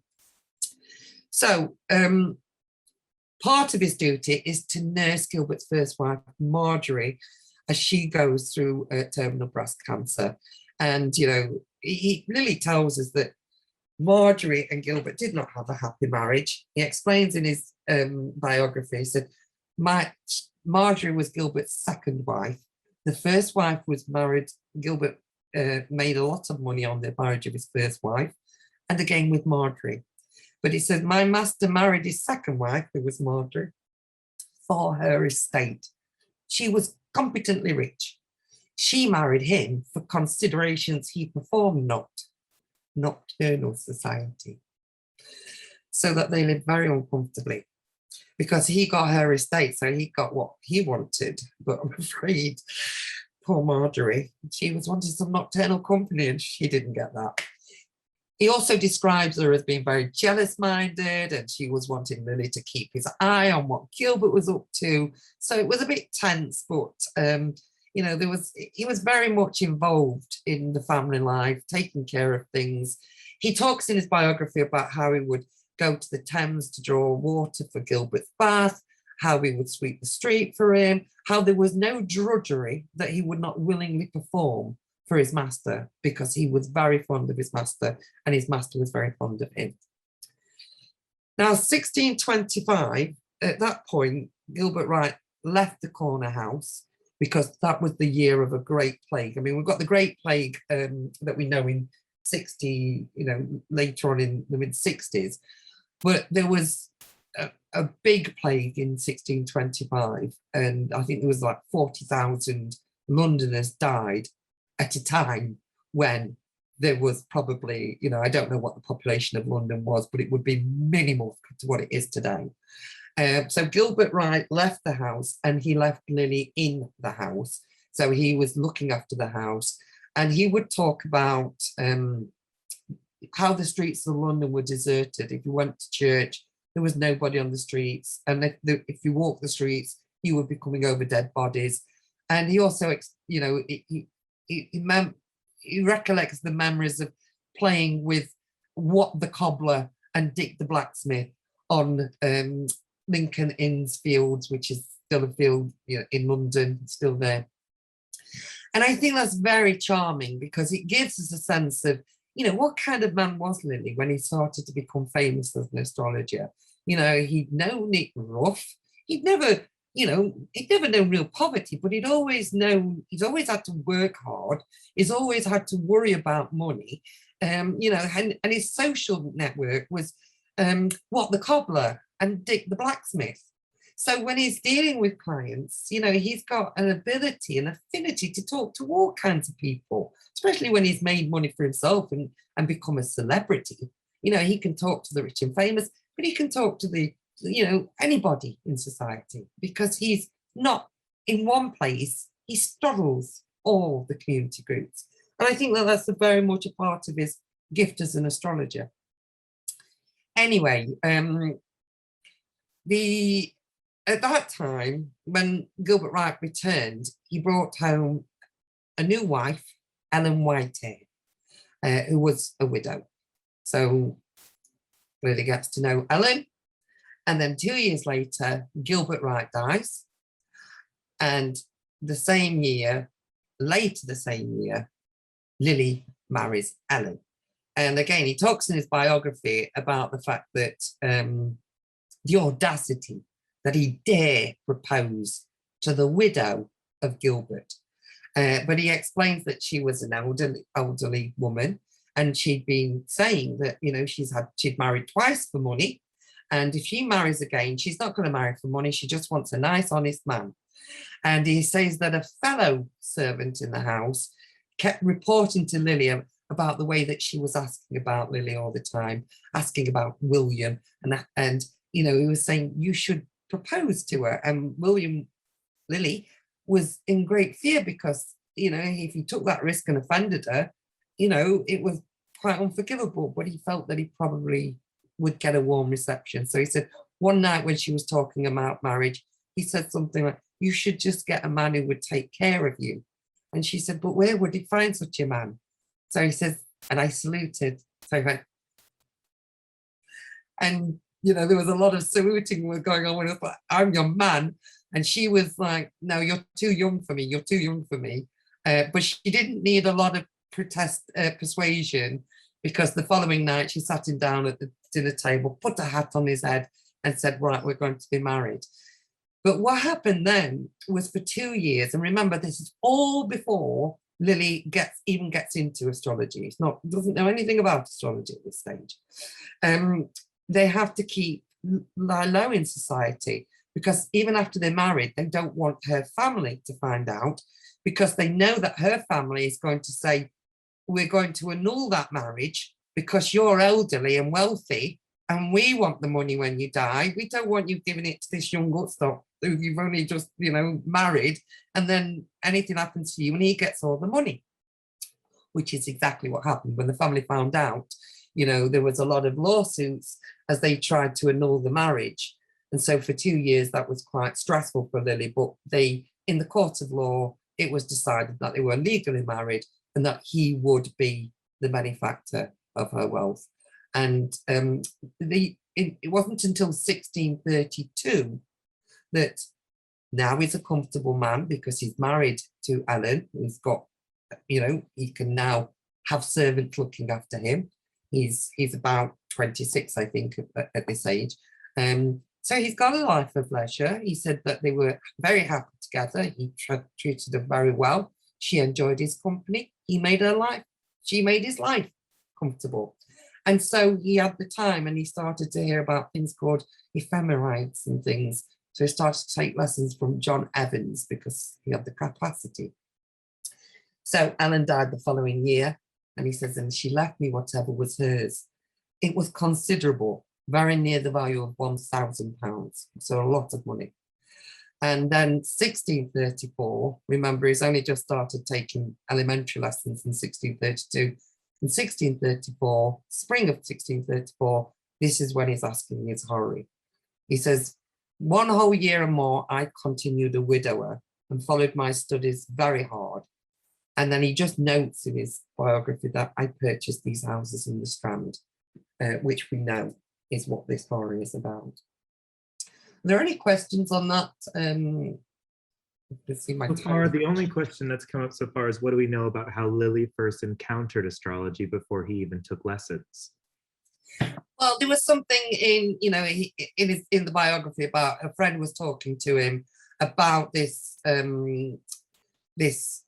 So part of his duty is to nurse Gilbert's first wife, Marjorie, as she goes through terminal breast cancer. And, you know, Lilly tells us that Marjorie and Gilbert did not have a happy marriage. He explains in his biography, he said, Marjorie was Gilbert's second wife. The first wife was married. Gilbert made a lot of money on the marriage of his first wife, and again with Marjorie. But he said, my master married his second wife, who was Marjorie, for her estate. She was competently rich. She married him for considerations he performed not, nocturnal society. So that they lived very uncomfortably, because he got her estate, so he got what he wanted. But I'm afraid poor Marjorie, she was wanting some nocturnal company and she didn't get that. He also describes her as being very jealous-minded, and she was wanting Lilly to keep his eye on what Gilbert was up to. So it was a bit tense, but you know, he was very much involved in the family life, taking care of things. He talks in his biography about how he would go to the Thames to draw water for Gilbert's bath, how he would sweep the street for him, how there was no drudgery that he would not willingly perform for his master, because he was very fond of his master and his master was very fond of him. Now, 1625, at that point, Gilbert Wright left the corner house because that was the year of a Great Plague. I mean, we've got the Great Plague that we know in 60, you know, later on in the mid-60s, but there was a big plague in 1625, and I think there was like 40,000 Londoners died at a time when there was probably, you know, I don't know what the population of London was, but it would be minimal to what it is today. So Gilbert Wright left the house, and he left Lilly in the house. So he was looking after the house, and he would talk about how the streets of London were deserted. If you went to church, there was nobody on the streets. And if you walked the streets, you would be coming over dead bodies. And he also, you know, he recollects the memories of playing with Wat the cobbler and Dick the blacksmith on Lincoln Inn's Fields, which is still a field, you know, in London, still there. And I think that's very charming, because it gives us a sense of, you know, what kind of man was Lilly when he started to become famous as an astrologer. You know, he'd known it rough. He'd never known real poverty, but he'd always had to work hard. He's always had to worry about money. You know, and his social network was Wat the cobbler and Dick the blacksmith. So when he's dealing with clients, you know, he's got an ability and affinity to talk to all kinds of people, especially when he's made money for himself and become a celebrity. You know, he can talk to the rich and famous, but he can talk to the, you know, anybody in society, because he's not in one place. He straddles all the community groups. And I think that that's very much a part of his gift as an astrologer. Anyway, at that time, when Gilbert Wright returned, he brought home a new wife, Ellen Whitehair, who was a widow. So Lilly gets to know Ellen. And then 2 years later, Gilbert Wright dies. And later the same year, Lilly marries Ellen. And again, he talks in his biography about the fact that the audacity that he dare propose to the widow of Gilbert. But he explains that she was an elderly woman, and she'd been saying that, you know, she'd married twice for money, and if she marries again, she's not going to marry for money. She just wants a nice, honest man. And he says that a fellow servant in the house kept reporting to Lily about the way that she was asking about Lily all the time, asking about William, and you know, he was saying you should propose to her. And Lily was in great fear because, you know, if he took that risk and offended her, you know, it was quite unforgivable. But he felt that he probably would get a warm reception. So he said one night when she was talking about marriage, he said something like, "You should just get a man who would take care of you." And she said, "But where would he find such a man?" So he says, and I saluted. So he went, and you know, there was a lot of saluting going on. When I was like, "I'm your man," and she was like, "No, you're too young for me. You're too young for me." But she didn't need a lot of persuasion, because the following night she sat him down at the dinner table, put a hat on his head, and said, "Right, we're going to be married." But what happened then was for 2 years, and remember, this is all before Lily gets into astrology. Doesn't know anything about astrology at this stage. They have to lie low in society, because even after they're married, they don't want her family to find out, because they know that her family is going to say, "We're going to annul that marriage because you're elderly and wealthy, and we want the money when you die. We don't want you giving it to this young gutstop who you've only just, you know, married, and then anything happens to you and he gets all the money," which is exactly what happened. When the family found out, you know, there was a lot of lawsuits as they tried to annul the marriage. And so for 2 years, that was quite stressful for Lily. But in the court of law, it was decided that they were legally married and that he would be the benefactor of her wealth. And it wasn't until 1632 that now he's a comfortable man, because he's married to Ellen. He's got, you know, he can now have servants looking after him. He's about 26, I think, at this age. So he's got a life of leisure. He said that they were very happy together. He treated her very well. She enjoyed his company. She made his life comfortable. And so he had the time, and he started to hear about things called ephemerides and things. So he started to take lessons from John Evans, because he had the capacity. So Ellen died the following year, and he says, "And she left me whatever was hers. It was considerable, very near the value of £1,000, so a lot of money." And then 1634, remember, he's only just started taking elementary lessons in 1632. In 1634, spring of 1634, this is when he's asking his horary. He says, "1 whole year and more, I continued a widower and followed my studies very hard." And then he just notes in his biography that I purchased these houses in the Strand, which we know is what this horary is about. Are there any questions on that? So far, the only question that's come up so far is, what do we know about how Lily first encountered astrology before he even took lessons? Well, there was something in, you know, in the biography about a friend was talking to him about this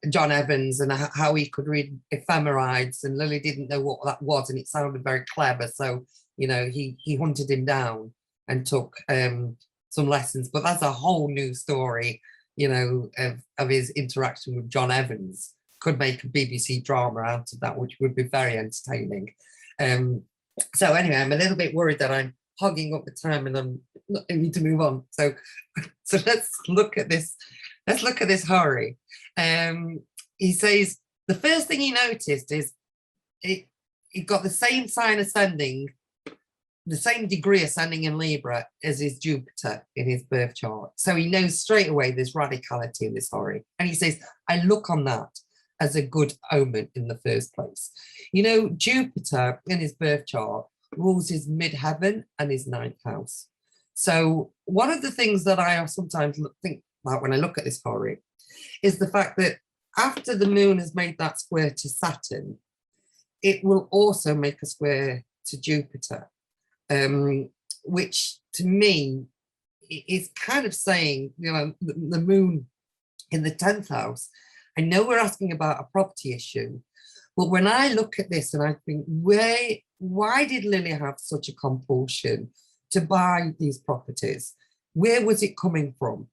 John Evans and how he could read ephemerides, and Lily didn't know what that was, and it sounded very clever. So, you know, he hunted him down and took some lessons. But that's a whole new story, you know, of his interaction with John Evans. Could make a BBC drama out of that, which would be very entertaining. So anyway, I'm a little bit worried that I'm hogging up the time, and I need to move on. So let's look at this. Let's look at this horary. He says the first thing he noticed is it got the same sign ascending, the same degree ascending in Libra as his Jupiter in his birth chart. So he knows straight away there's radicality in this horary. And he says, I look on that as a good omen in the first place. You know, Jupiter in his birth chart rules his midheaven and his ninth house. So one of the things that I sometimes think about when I look at this horary is the fact that after the moon has made that square to Saturn, it will also make a square to Jupiter, which to me, is kind of saying, you know, the moon in the 10th house. I know we're asking about a property issue, but when I look at this and I think, why did Lilly have such a compulsion to buy these properties? Where was it coming from?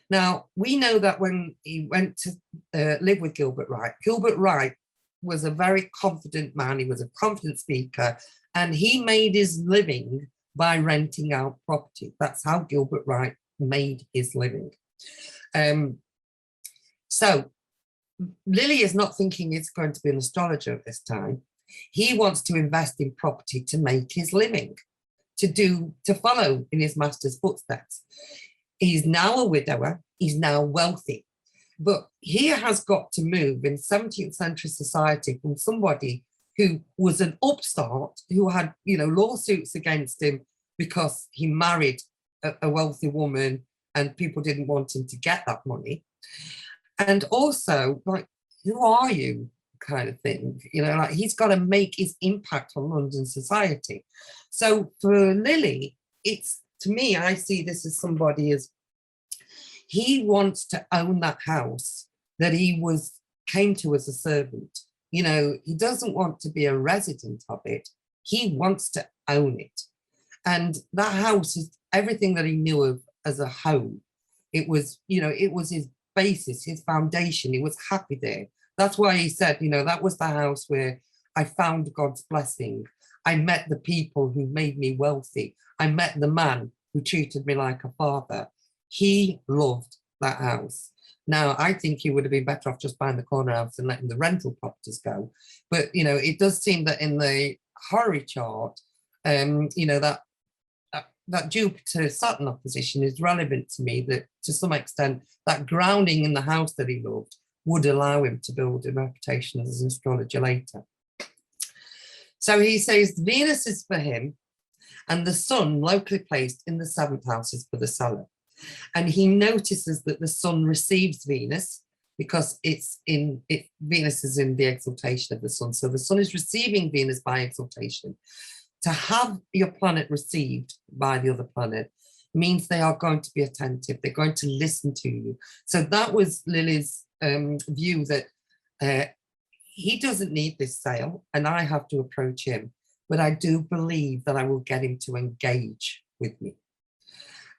Now, we know that when he went to live with Gilbert Wright was a very confident man. He was a confident speaker, and he made his living by renting out property. That's how Gilbert Wright made his living. So Lilly is not thinking it's going to be an astrologer at this time. He wants to invest in property to make his living, to follow in his master's footsteps. He's now a widower. He's now wealthy. But he has got to move in 17th century society from somebody who was an upstart, who had, you know, lawsuits against him because he married a wealthy woman and people didn't want him to get that money. And also, like, who are you kind of thing? You know, like, he's got to make his impact on London society. So for Lilly, it's, to me, I see this as somebody as, he wants to own that house that he came to as a servant. You know, he doesn't want to be a resident of it. He wants to own it. And that house is everything that he knew of as a home. It was, you know, it was his basis, his foundation. He was happy there. That's why he said, you know, that was the house where I found God's blessing. I met the people who made me wealthy. I met the man who treated me like a father. He loved that house. Now, I think he would have been better off just buying the corner house and letting the rental properties go. But, you know, it does seem that in the horary chart, you know, that Jupiter-Saturn opposition is relevant to me, that to some extent, that grounding in the house that he loved would allow him to build a reputation as an astrologer later. So he says Venus is for him, and the sun locally placed in the 7th house is for the seller. And he notices that the sun receives Venus because Venus is in the exaltation of the sun. So the sun is receiving Venus by exaltation. To have your planet received by the other planet means they are going to be attentive. They're going to listen to you. So that was Lilly's view, that he doesn't need this sale and I have to approach him. But I do believe that I will get him to engage with me.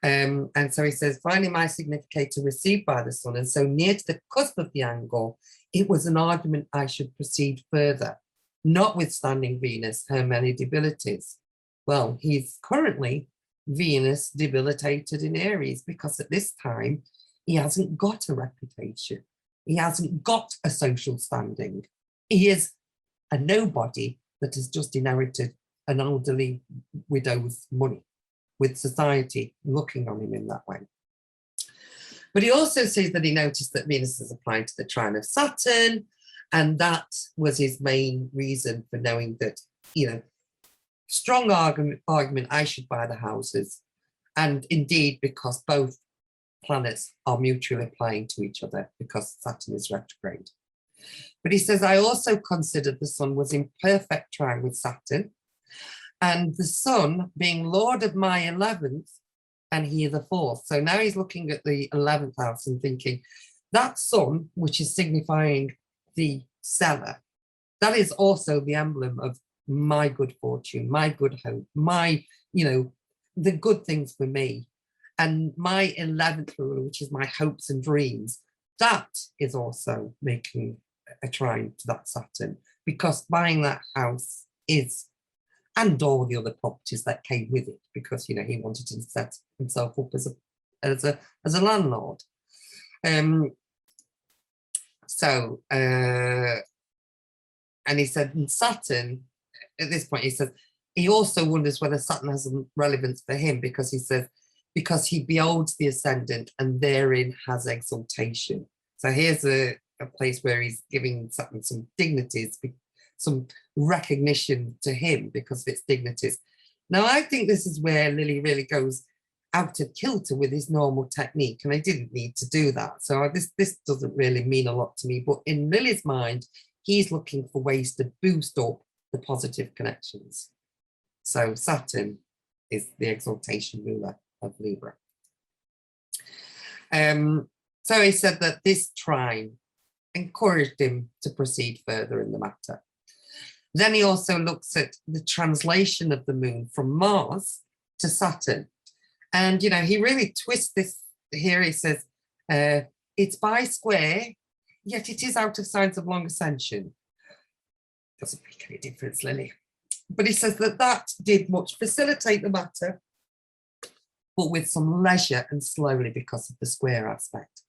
And so he says, finding my significator received by the sun, and so near to the cusp of the angle, it was an argument I should proceed further, notwithstanding Venus, her many debilities. Well, he's currently Venus debilitated in Aries, because at this time, he hasn't got a reputation. He hasn't got a social standing. He is a nobody that has just inherited an elderly widow's money, with society looking on him in that way. But he also says that he noticed that Venus is applying to the trine of Saturn, and that was his main reason for knowing that, you know, strong argument I should buy the houses, and indeed because both planets are mutually applying to each other because Saturn is retrograde. But he says, I also considered the sun was in perfect trine with Saturn, and the sun being lord of my 11th and he the 4th. So now he's looking at the 11th house and thinking, that sun, which is signifying the seller, that is also the emblem of my good fortune, my good hope, my, you know, the good things for me. And my 11th ruler, which is my hopes and dreams, that is also making a trine to that Saturn, because buying that house is, and all the other properties that came with it, because, you know, he wanted to set himself up as a landlord. And he said, and Saturn, at this point, he says, he also wonders whether Saturn has some relevance for him, because he says, because he beholds the ascendant and therein has exaltation. So here's a place where he's giving Saturn some dignities, some recognition to him because of its dignities. Now, I think this is where Lilly really goes out of kilter with his normal technique, and I didn't need to do that. So this doesn't really mean a lot to me, but in Lilly's mind, he's looking for ways to boost up the positive connections. So Saturn is the exaltation ruler of Libra. So he said that this trine encouraged him to proceed further in the matter. Then he also looks at the translation of the moon from Mars to Saturn. And, you know, he really twists this here. He says, it's by square, yet it is out of signs of long ascension. Doesn't make any difference, Lily. But he says that that did much facilitate the matter, but with some leisure and slowly because of the square aspect.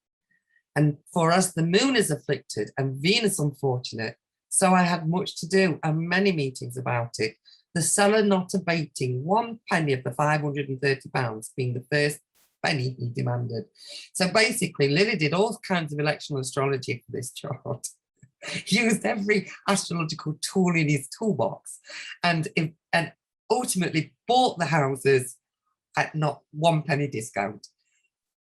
And for us, the moon is afflicted and Venus unfortunate. So I had much to do and many meetings about it. The seller not abating 1 penny of the £530 being the first penny he demanded. So basically, Lilly did all kinds of electional astrology for this chart. Used every astrological tool in his toolbox and ultimately bought the houses at not 1 penny discount.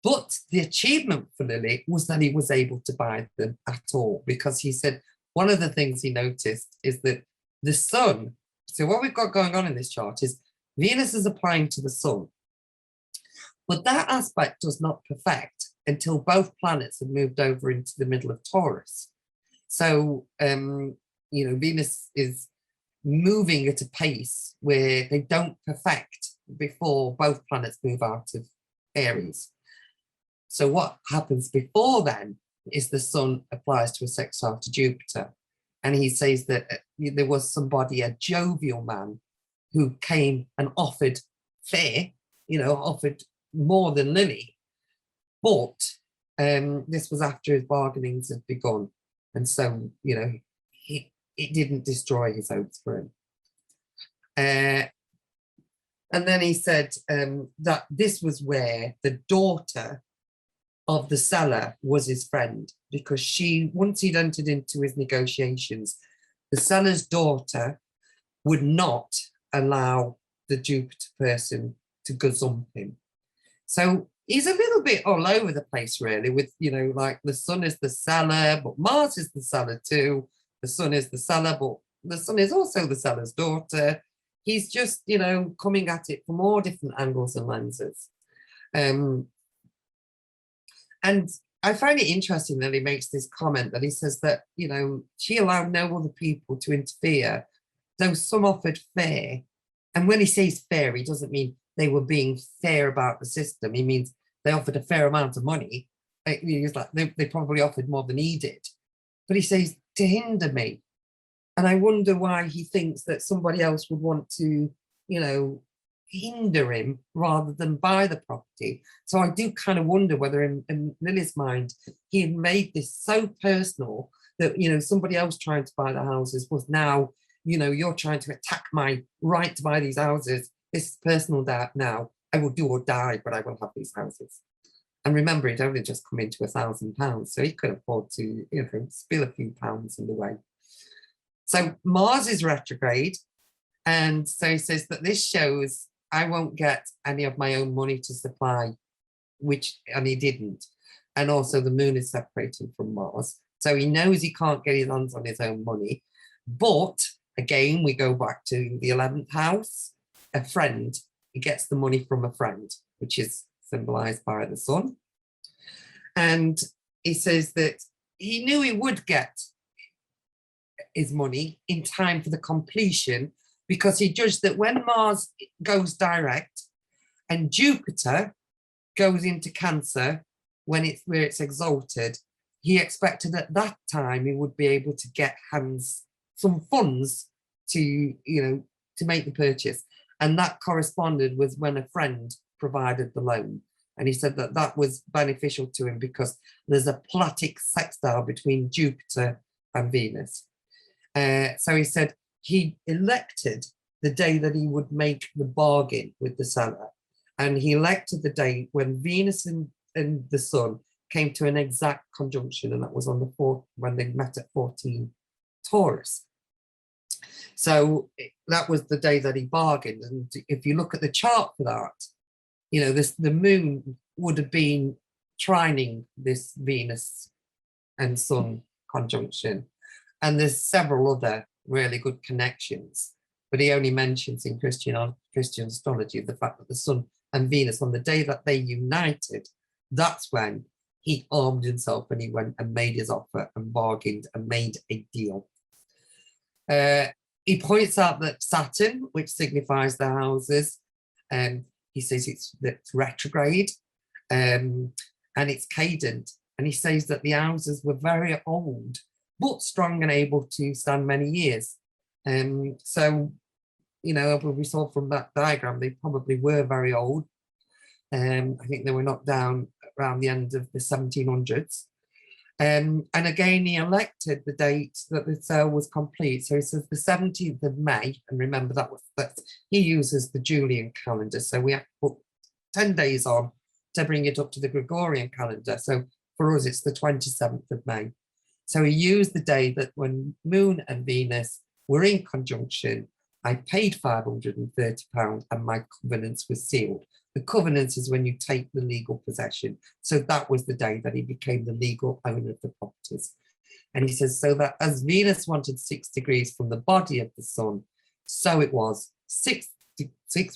But the achievement for Lilly was that he was able to buy them at all, because he said one of the things he noticed is that the sun, so what we've got going on in this chart is Venus is applying to the sun, but that aspect does not perfect until both planets have moved over into the middle of Taurus. So, you know, Venus is moving at a pace where they don't perfect before both planets move out of Aries. So what happens before then is the sun applies to a sextile to Jupiter. And he says that there was somebody, a jovial man, who came and offered fair, you know, offered more than Lilly. But this was after his bargainings had begun. And so, you know, it didn't destroy his hopes for him. And then he said that this was where the daughter of the seller was his friend, because she, once he'd entered into his negotiations, the seller's daughter would not allow the Jupiter person to gazump him. So he's a little bit all over the place, really, with, you know, like the sun is the seller, but Mars is the seller too. The sun is the seller, but the sun is also the seller's daughter. He's just, you know, coming at it from all different angles and lenses. And I find it interesting that he makes this comment that he says that, you know, she allowed no other people to interfere, though some offered fair. And when he says fair, he doesn't mean they were being fair about the system. He means they offered a fair amount of money. He's like, they probably offered more than he did. But he says, to hinder me. And I wonder why he thinks that somebody else would want to, you know, hinder him rather than buy the property. So I do kind of wonder whether in Lilly's mind, he had made this so personal that, you know, somebody else trying to buy the houses was now, you know, you're trying to attack my right to buy these houses. This is personal now. I will do or die, but I will have these houses. And remember, he'd only just come into £1,000, so he could afford to, you know, spill a few pounds in the way. So Mars is retrograde. And so he says that this shows I won't get any of my own money to supply, and he didn't. And also the moon is separating from Mars. So he knows he can't get his hands on his own money. But again, we go back to the 11th house, a friend. He gets the money from a friend, which is symbolized by the sun. And he says that he knew he would get his money in time for the completion, because he judged that when Mars goes direct and Jupiter goes into Cancer where it's exalted, he expected at that time he would be able to get some funds to, you know, to make the purchase. And that corresponded with when a friend provided the loan. And he said that that was beneficial to him because there's a platic sextile between Jupiter and Venus. So he said he elected the day that he would make the bargain with the seller. And he elected the day when Venus and the sun came to an exact conjunction. And that was on the 4th, when they met at 14 Taurus. So that was the day that he bargained. And if you look at the chart for that, you know, the moon would have been trining this Venus and sun conjunction. And there's several other really good connections, but he only mentions in Christian astrology, the fact that the Sun and Venus, on the day that they united, that's when he armed himself and he went and made his offer and bargained and made a deal. He points out that Saturn, which signifies the houses, he says it's retrograde and it's cadent. And he says that the houses were very old, but strong and able to stand many years. So, you know, we saw from that diagram, they probably were very old. I think they were knocked down around the end of the 1700s. And again, he elected the date that the sale was complete. So he says the 17th of May, and remember that he uses the Julian calendar. So we have to put 10 days on to bring it up to the Gregorian calendar. So for us, it's the 27th of May. So he used the day that when Moon and Venus were in conjunction, I paid £530 and my covenants were sealed. The covenants is when you take the legal possession. So that was the day that he became the legal owner of the properties. And he says, so that as Venus wanted 6 degrees from the body of the Sun, so it was 6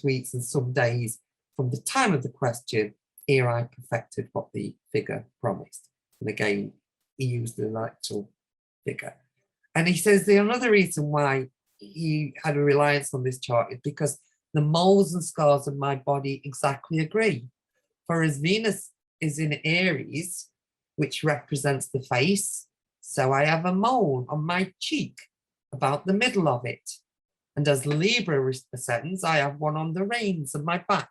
weeks and some days from the time of the question, here I perfected what the figure promised. And again, he used the actual figure. And he says the another reason why he had a reliance on this chart is because the moles and scars of my body exactly agree. For as Venus is in Aries, which represents the face, so I have a mole on my cheek, about the middle of it. And as Libra ascends, I have one on the reins of my back.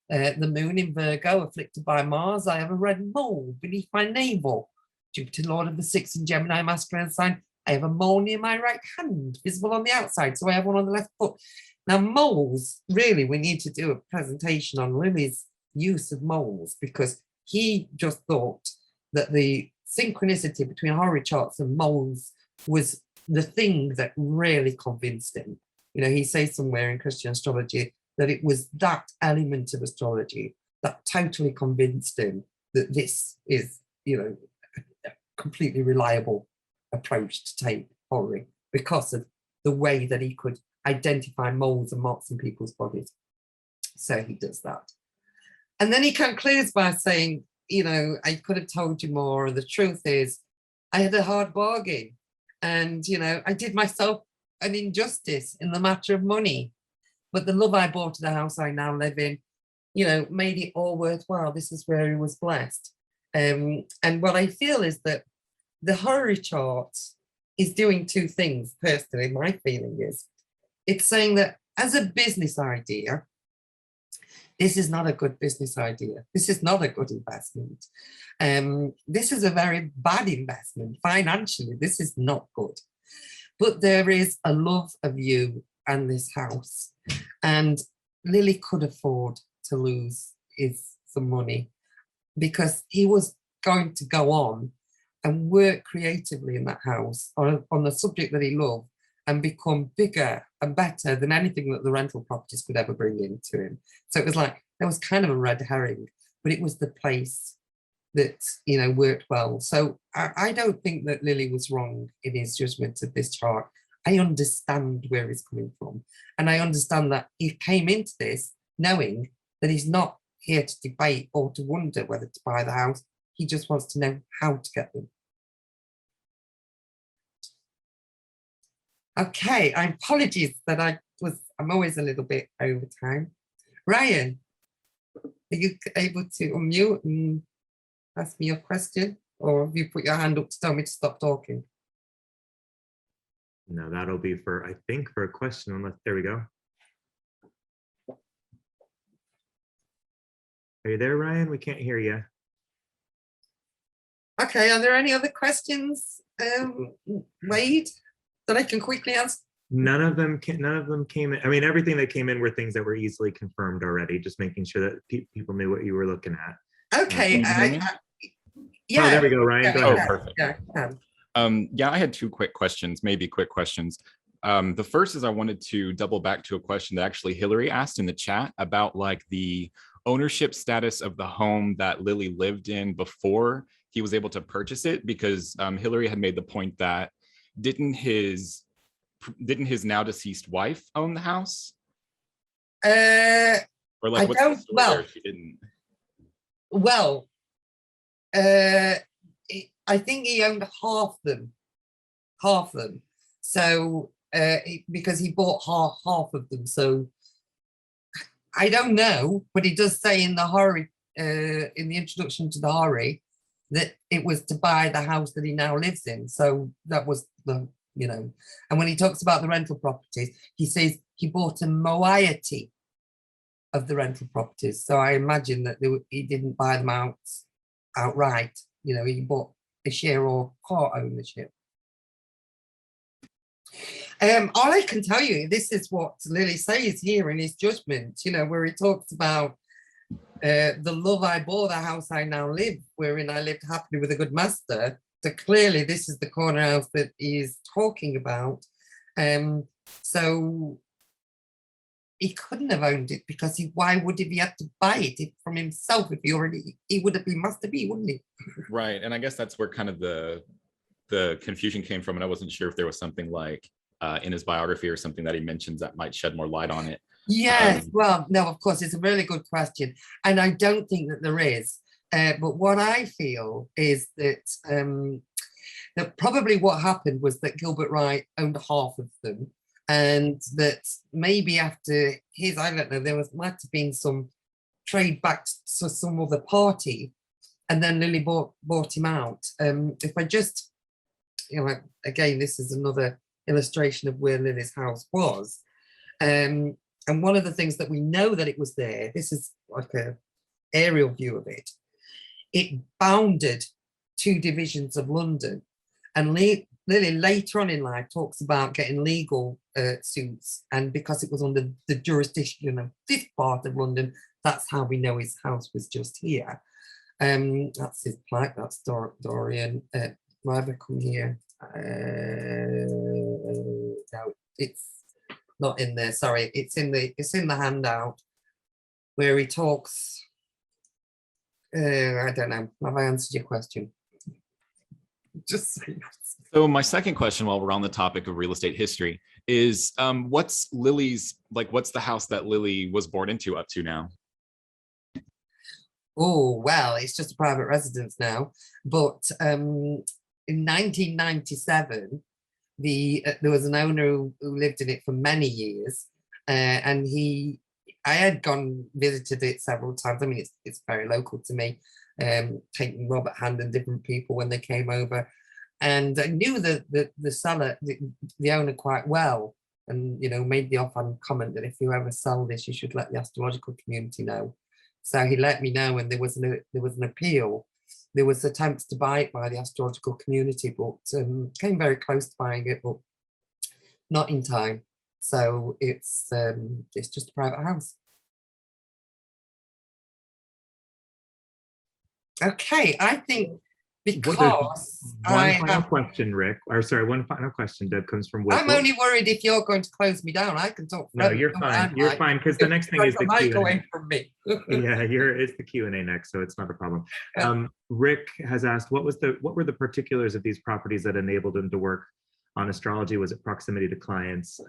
The moon in Virgo, afflicted by Mars, I have a red mole beneath my navel. Jupiter, Lord of the Sixth in Gemini, masculine sign, I have a mole near my right hand, visible on the outside, so I have one on the left foot. Now, moles, really, we need to do a presentation on Lily's use of moles, because he just thought that the synchronicity between horary charts and moles was the thing that really convinced him. You know, he says somewhere in Christian astrology that it was that element of astrology that totally convinced him that this is, you know, a completely reliable approach to take horary, because of the way that he could identify moles and marks in people's bodies. So he does that. And then he concludes by saying, you know, I could have told you more. And the truth is, I had a hard bargain. And, you know, I did myself an injustice in the matter of money. But the love I brought to the house I now live in, you know, made it all worthwhile. This is where he was blessed. And what I feel is that the horary chart is doing two things, personally. My feeling is, it's saying that as a business idea, this is not a good business idea. This is not a good investment. This is a very bad investment. Financially, this is not good. But there is a love of you and this house. And Lilly could afford to lose some money, because he was going to go on and work creatively in that house on the subject that he loved, and become bigger and better than anything that the rental properties could ever bring into him. So it was like, there was kind of a red herring, but it was the place that, you know, worked well. So I don't think that Lilly was wrong in his judgment of this chart. I understand where he's coming from. And I understand that he came into this knowing that he's not here to debate or to wonder whether to buy the house. He just wants to know how to get them. Okay, I apologize that I'm always a little bit over time. Ryan, are you able to unmute and ask me your question? Or have you put your hand up to tell me to stop talking? No, that'll be for, I think, for a question. Unless, there we go. Are you there, Ryan? We can't hear you. Okay, are there any other questions, Wade, that I can quickly answer? None of them came in. I mean, everything that came in were things that were easily confirmed already, just making sure that people knew what you were looking at. Okay. Yeah. Oh, there we go, Ryan. Yeah, go ahead. Oh, perfect. Yeah, I had two quick questions, maybe quick questions. The first is I wanted to double back to a question that actually Hillary asked in the chat about like the ownership status of the home that Lilly lived in before he was able to purchase it, because Hillary had made the point that didn't his now deceased wife own the house? Or like, I what's the don't. story Well, there if she didn't? well, uh, I think he owned half them. So because he bought half of them, so I don't know, but he does say in the horary, in the introduction to the horary, that it was to buy the house that he now lives in. So that was the, you know, and when he talks about the rental properties, he says he bought a moiety of the rental properties. So I imagine that he didn't buy them outright. You know, he bought a share or part ownership. All I can tell you, this is what Lilly says here in his judgment, you know, where he talks about the love I bore, the house I now live, wherein I lived happily with a good master. So clearly this is the corner house that he is talking about. So he couldn't have owned it because why would he have to buy it from himself if he would have been master B, wouldn't he? Right. And I guess that's where kind of the confusion came from. And I wasn't sure if there was something like in his biography or something that he mentions that might shed more light on it. Yes, well, no, of course, it's a really good question. And I don't think that there is. But what I feel is that that probably what happened was that Gilbert Wright owned half of them, and that maybe after his, I don't know, might have been some trade back to some other party, and then Lilly bought him out. If I just, you know, again, this is another illustration of where Lilly's house was. And one of the things that we know that it was there, this is like a aerial view of it. It bounded 2 divisions of London. And Lilly later on in life talks about getting legal suits. And because it was under the jurisdiction of this part of London, that's how we know his house was just here. That's his plaque, that's Dorian. Why have I come here? No, it's not in there, sorry. It's in the handout where he talks. I don't know. Have I answered your question? Just say yes. So my second question, while we're on the topic of real estate history, is what's Lilly's, like, what's the house that Lilly was born into up to now? Oh, well, it's just a private residence now. But in 1997, there was an owner who lived in it for many years, and I had visited it several times. I mean, it's very local to me, taking Robert Hand and different people when they came over, and I knew the seller, the owner, quite well, and you know, made the offhand comment that if you ever sell this, you should let the astrological community know. So he let me know, and there was an appeal. There was attempts to buy it by the astrological community, but came very close to buying it, but not in time. So it's just a private house. Okay, I think because one final question, Rick, or sorry, one final question, Deb, comes from Will. I'm only worried if you're going to close me down. I can talk forever. No, you're fine. You're fine, because the next thing is the Q&A. Away from me. Yeah, it's the Q&A next, so it's not a problem. Rick has asked, what were the particulars of these properties that enabled him to work on astrology? Was it proximity to clients?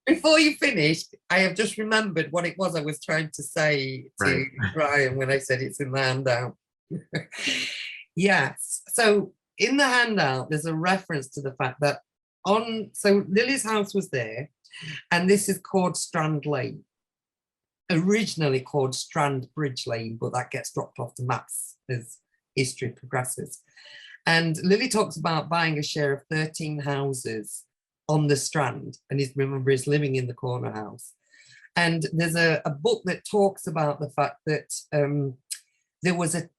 Before you finish, I have just remembered what it was I was trying to say to Brian when I said it's in the handout. Yes, so in the handout, there's a reference to the fact that so Lilly's house was there, and this is called Strand Lane. Originally called Strand Bridge Lane, but that gets dropped off the maps as history progresses. And Lilly talks about buying a share of 13 houses on the Strand, and he's living in the corner house. And there's a book that talks about the fact that there was a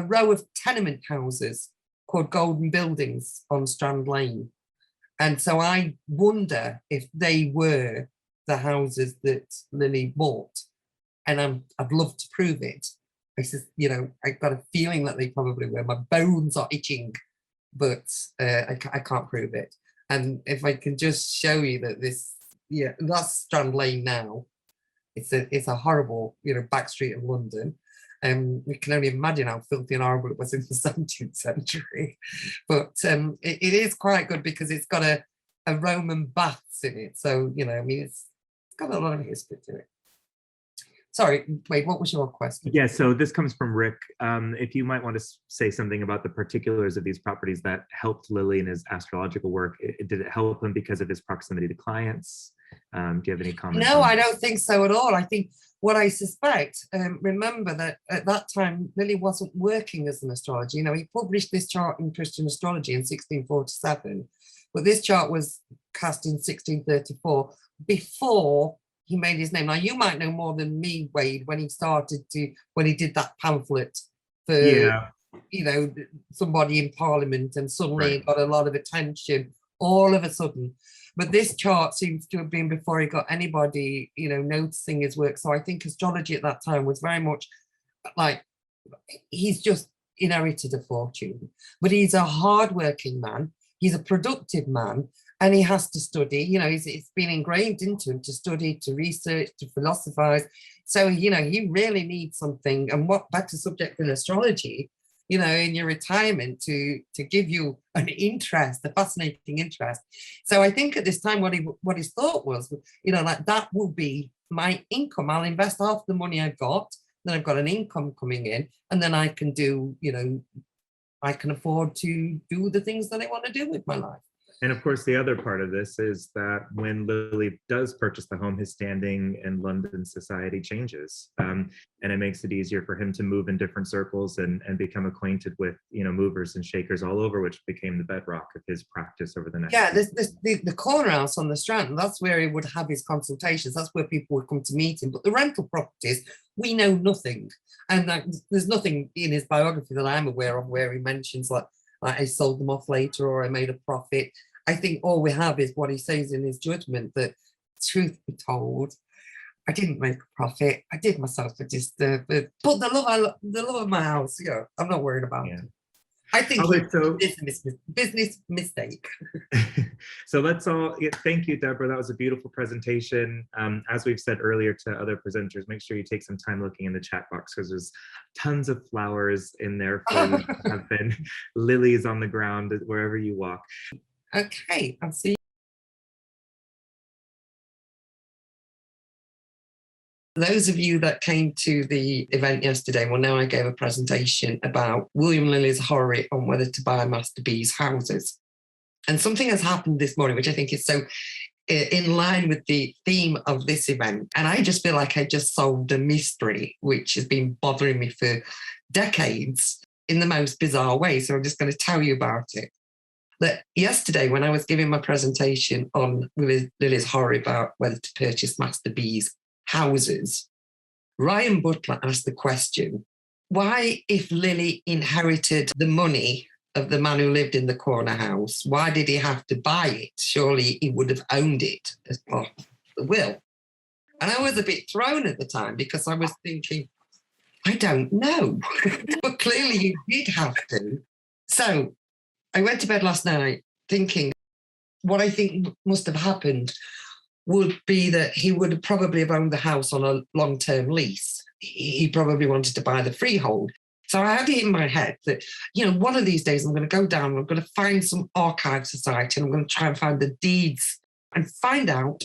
row of tenement houses called Golden Buildings on Strand Lane. And so I wonder if they were the houses that Lilly bought. And I'd love to prove it. I said, you know, I got a feeling that they probably were. My bones are itching, but I can't prove it. And if I can just show you that that's Strand Lane now. It's a horrible, you know, back street of London. We can only imagine how filthy and horrible it was in the 17th century. But it is quite good because it's got a Roman baths in it. So, you know, I mean, it's got a lot of history to it. Sorry, wait, what was your question? Yeah, so this comes from Rick. If you might want to say something about the particulars of these properties that helped Lilly in his astrological work. Did it help him because of his proximity to clients? Do you have any comments? No, I don't think so at all. I think what I suspect, remember that at that time, Lilly wasn't working as an astrologer. You know, he published this chart in Christian Astrology in 1647, but this chart was cast in 1634 before he made his name. Now, you might know more than me, Wade, when he did that pamphlet for, you know, somebody in Parliament, and suddenly it got a lot of attention all of a sudden. But this chart seems to have been before he got anybody, you know, noticing his work. So I think astrology at that time was very much like, he's just inherited a fortune, but he's a hardworking man. He's a productive man, and he has to study. You know, it's been ingrained into him to study, to research, to philosophize. So, you know, he really needs something. And what better subject than astrology, you know, in your retirement to give you an interest, a fascinating interest. So I think at this time, what his thought was, you know, like, that will be my income. I'll invest half the money I've got, then I've got an income coming in, and then I can do, you know, I can afford to do the things that I want to do with my life. And of course, the other part of this is that when Lilly does purchase the home, his standing in London society changes. And it makes it easier for him to move in different circles and become acquainted with, you know, movers and shakers all over, which became the bedrock of his practice over the next. Yeah, the corner house on the Strand, that's where he would have his consultations. That's where people would come to meet him. But the rental properties, we know nothing. And there's nothing in his biography that I'm aware of where he mentions like I sold them off later or I made a profit. I think all we have is what he says in his judgment, that truth be told, I didn't make a profit. I did myself a disturb, but the love of my house, you know, I'm not worried about it. I think it's a business mistake. So let's all thank you, Deborah. That was a beautiful presentation. As we've said earlier to other presenters, make sure you take some time looking in the chat box, because there's tons of flowers in there for you. Have been lilies on the ground wherever you walk. Okay, I'll see you. Those of you that came to the event yesterday, well, now I gave a presentation about William Lilly's horary on whether to buy Master B's houses. And something has happened this morning, which I think is so in line with the theme of this event. And I just feel like I just solved a mystery, which has been bothering me for decades in the most bizarre way. So I'm just going to tell you about it. That yesterday, when I was giving my presentation on Lilly's horary about whether to purchase Master B's houses, Ryan Butler asked the question, why, if Lilly inherited the money of the man who lived in the corner house, why did he have to buy it? Surely he would have owned it as part of the will. And I was a bit thrown at the time, because I was thinking, I don't know. But clearly you did have to. So I went to bed last night thinking what I think must have happened would be that he would probably have owned the house on a long-term lease. He probably wanted to buy the freehold. So I had it in my head that, you know, one of these days I'm going to go down, I'm going to find some archive society, and I'm going to try and find the deeds and find out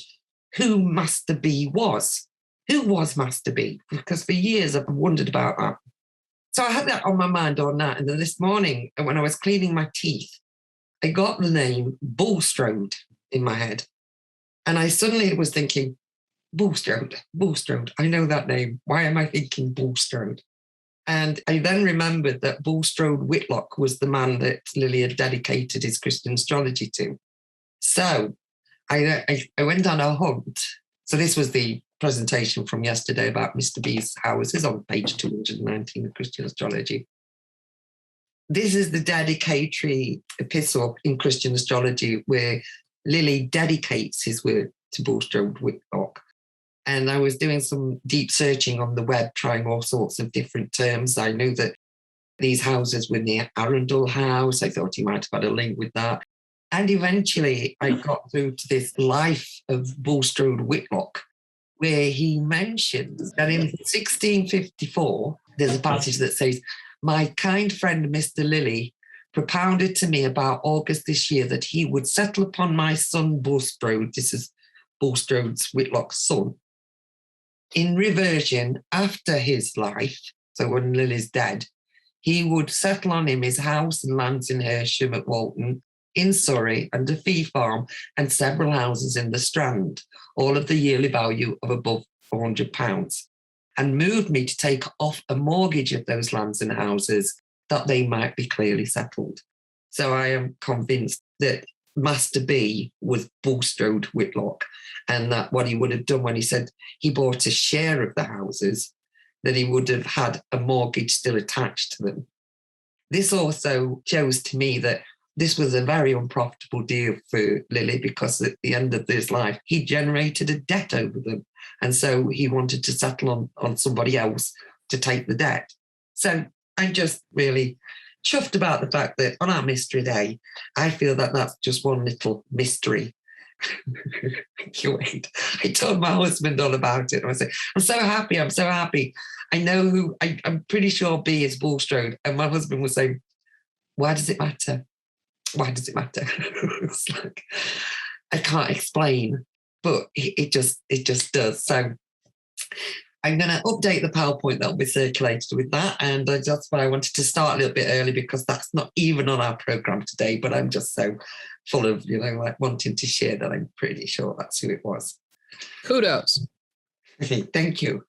who Master B was. Who was Master B? Because for years I've wondered about that. So I had that on my mind all night. And then this morning, when I was cleaning my teeth, I got the name Bulstrode in my head. And I suddenly was thinking, Bulstrode, I know that name. Why am I thinking Bulstrode? And I then remembered that Bulstrode Whitlock was the man that Lilly had dedicated his Christian astrology to. So I went on a hunt. So this was the presentation from yesterday about Mr. B's houses on page 219 of Christian Astrology. This is the dedicatory epistle in Christian Astrology where Lilly dedicates his work to Bulstrode Whitlock. And I was doing some deep searching on the web, trying all sorts of different terms. I knew that these houses were near Arundel House. I thought he might have had a link with that. And eventually I got through to this life of Bulstrode Whitlock, where he mentions that in 1654, there's a passage that says, my kind friend Mr. Lilly propounded to me about August this year that he would settle upon my son Bulstrode, this is Bulstrode Whitlock's son, in reversion after his life, so when Lily's dead, he would settle on him his house and lands in Hersham at Walton, in Surrey, and a fee farm, and several houses in the Strand, all of the yearly value of above £400, and moved me to take off a mortgage of those lands and houses that they might be clearly settled. So I am convinced that Master B was Bulstrode Whitlock, and that what he would have done when he said he bought a share of the houses, that he would have had a mortgage still attached to them. This also shows to me that this was a very unprofitable deal for Lilly, because at the end of his life, he generated a debt over them. And so he wanted to settle on somebody else to take the debt. So I'm just really chuffed about the fact that on our mystery day, I feel that that's just one little mystery. I told my husband all about it. And I said, I'm so happy. I know who, I'm pretty sure B is Bulstrode. And my husband was saying, why does it matter? It's like, I can't explain, but it just does. So I'm going to update the PowerPoint that will be circulated with that. And that's why I wanted to start a little bit early, because that's not even on our program today, but I'm just so full of, like wanting to share that I'm pretty sure that's who it was. Kudos. Thank you.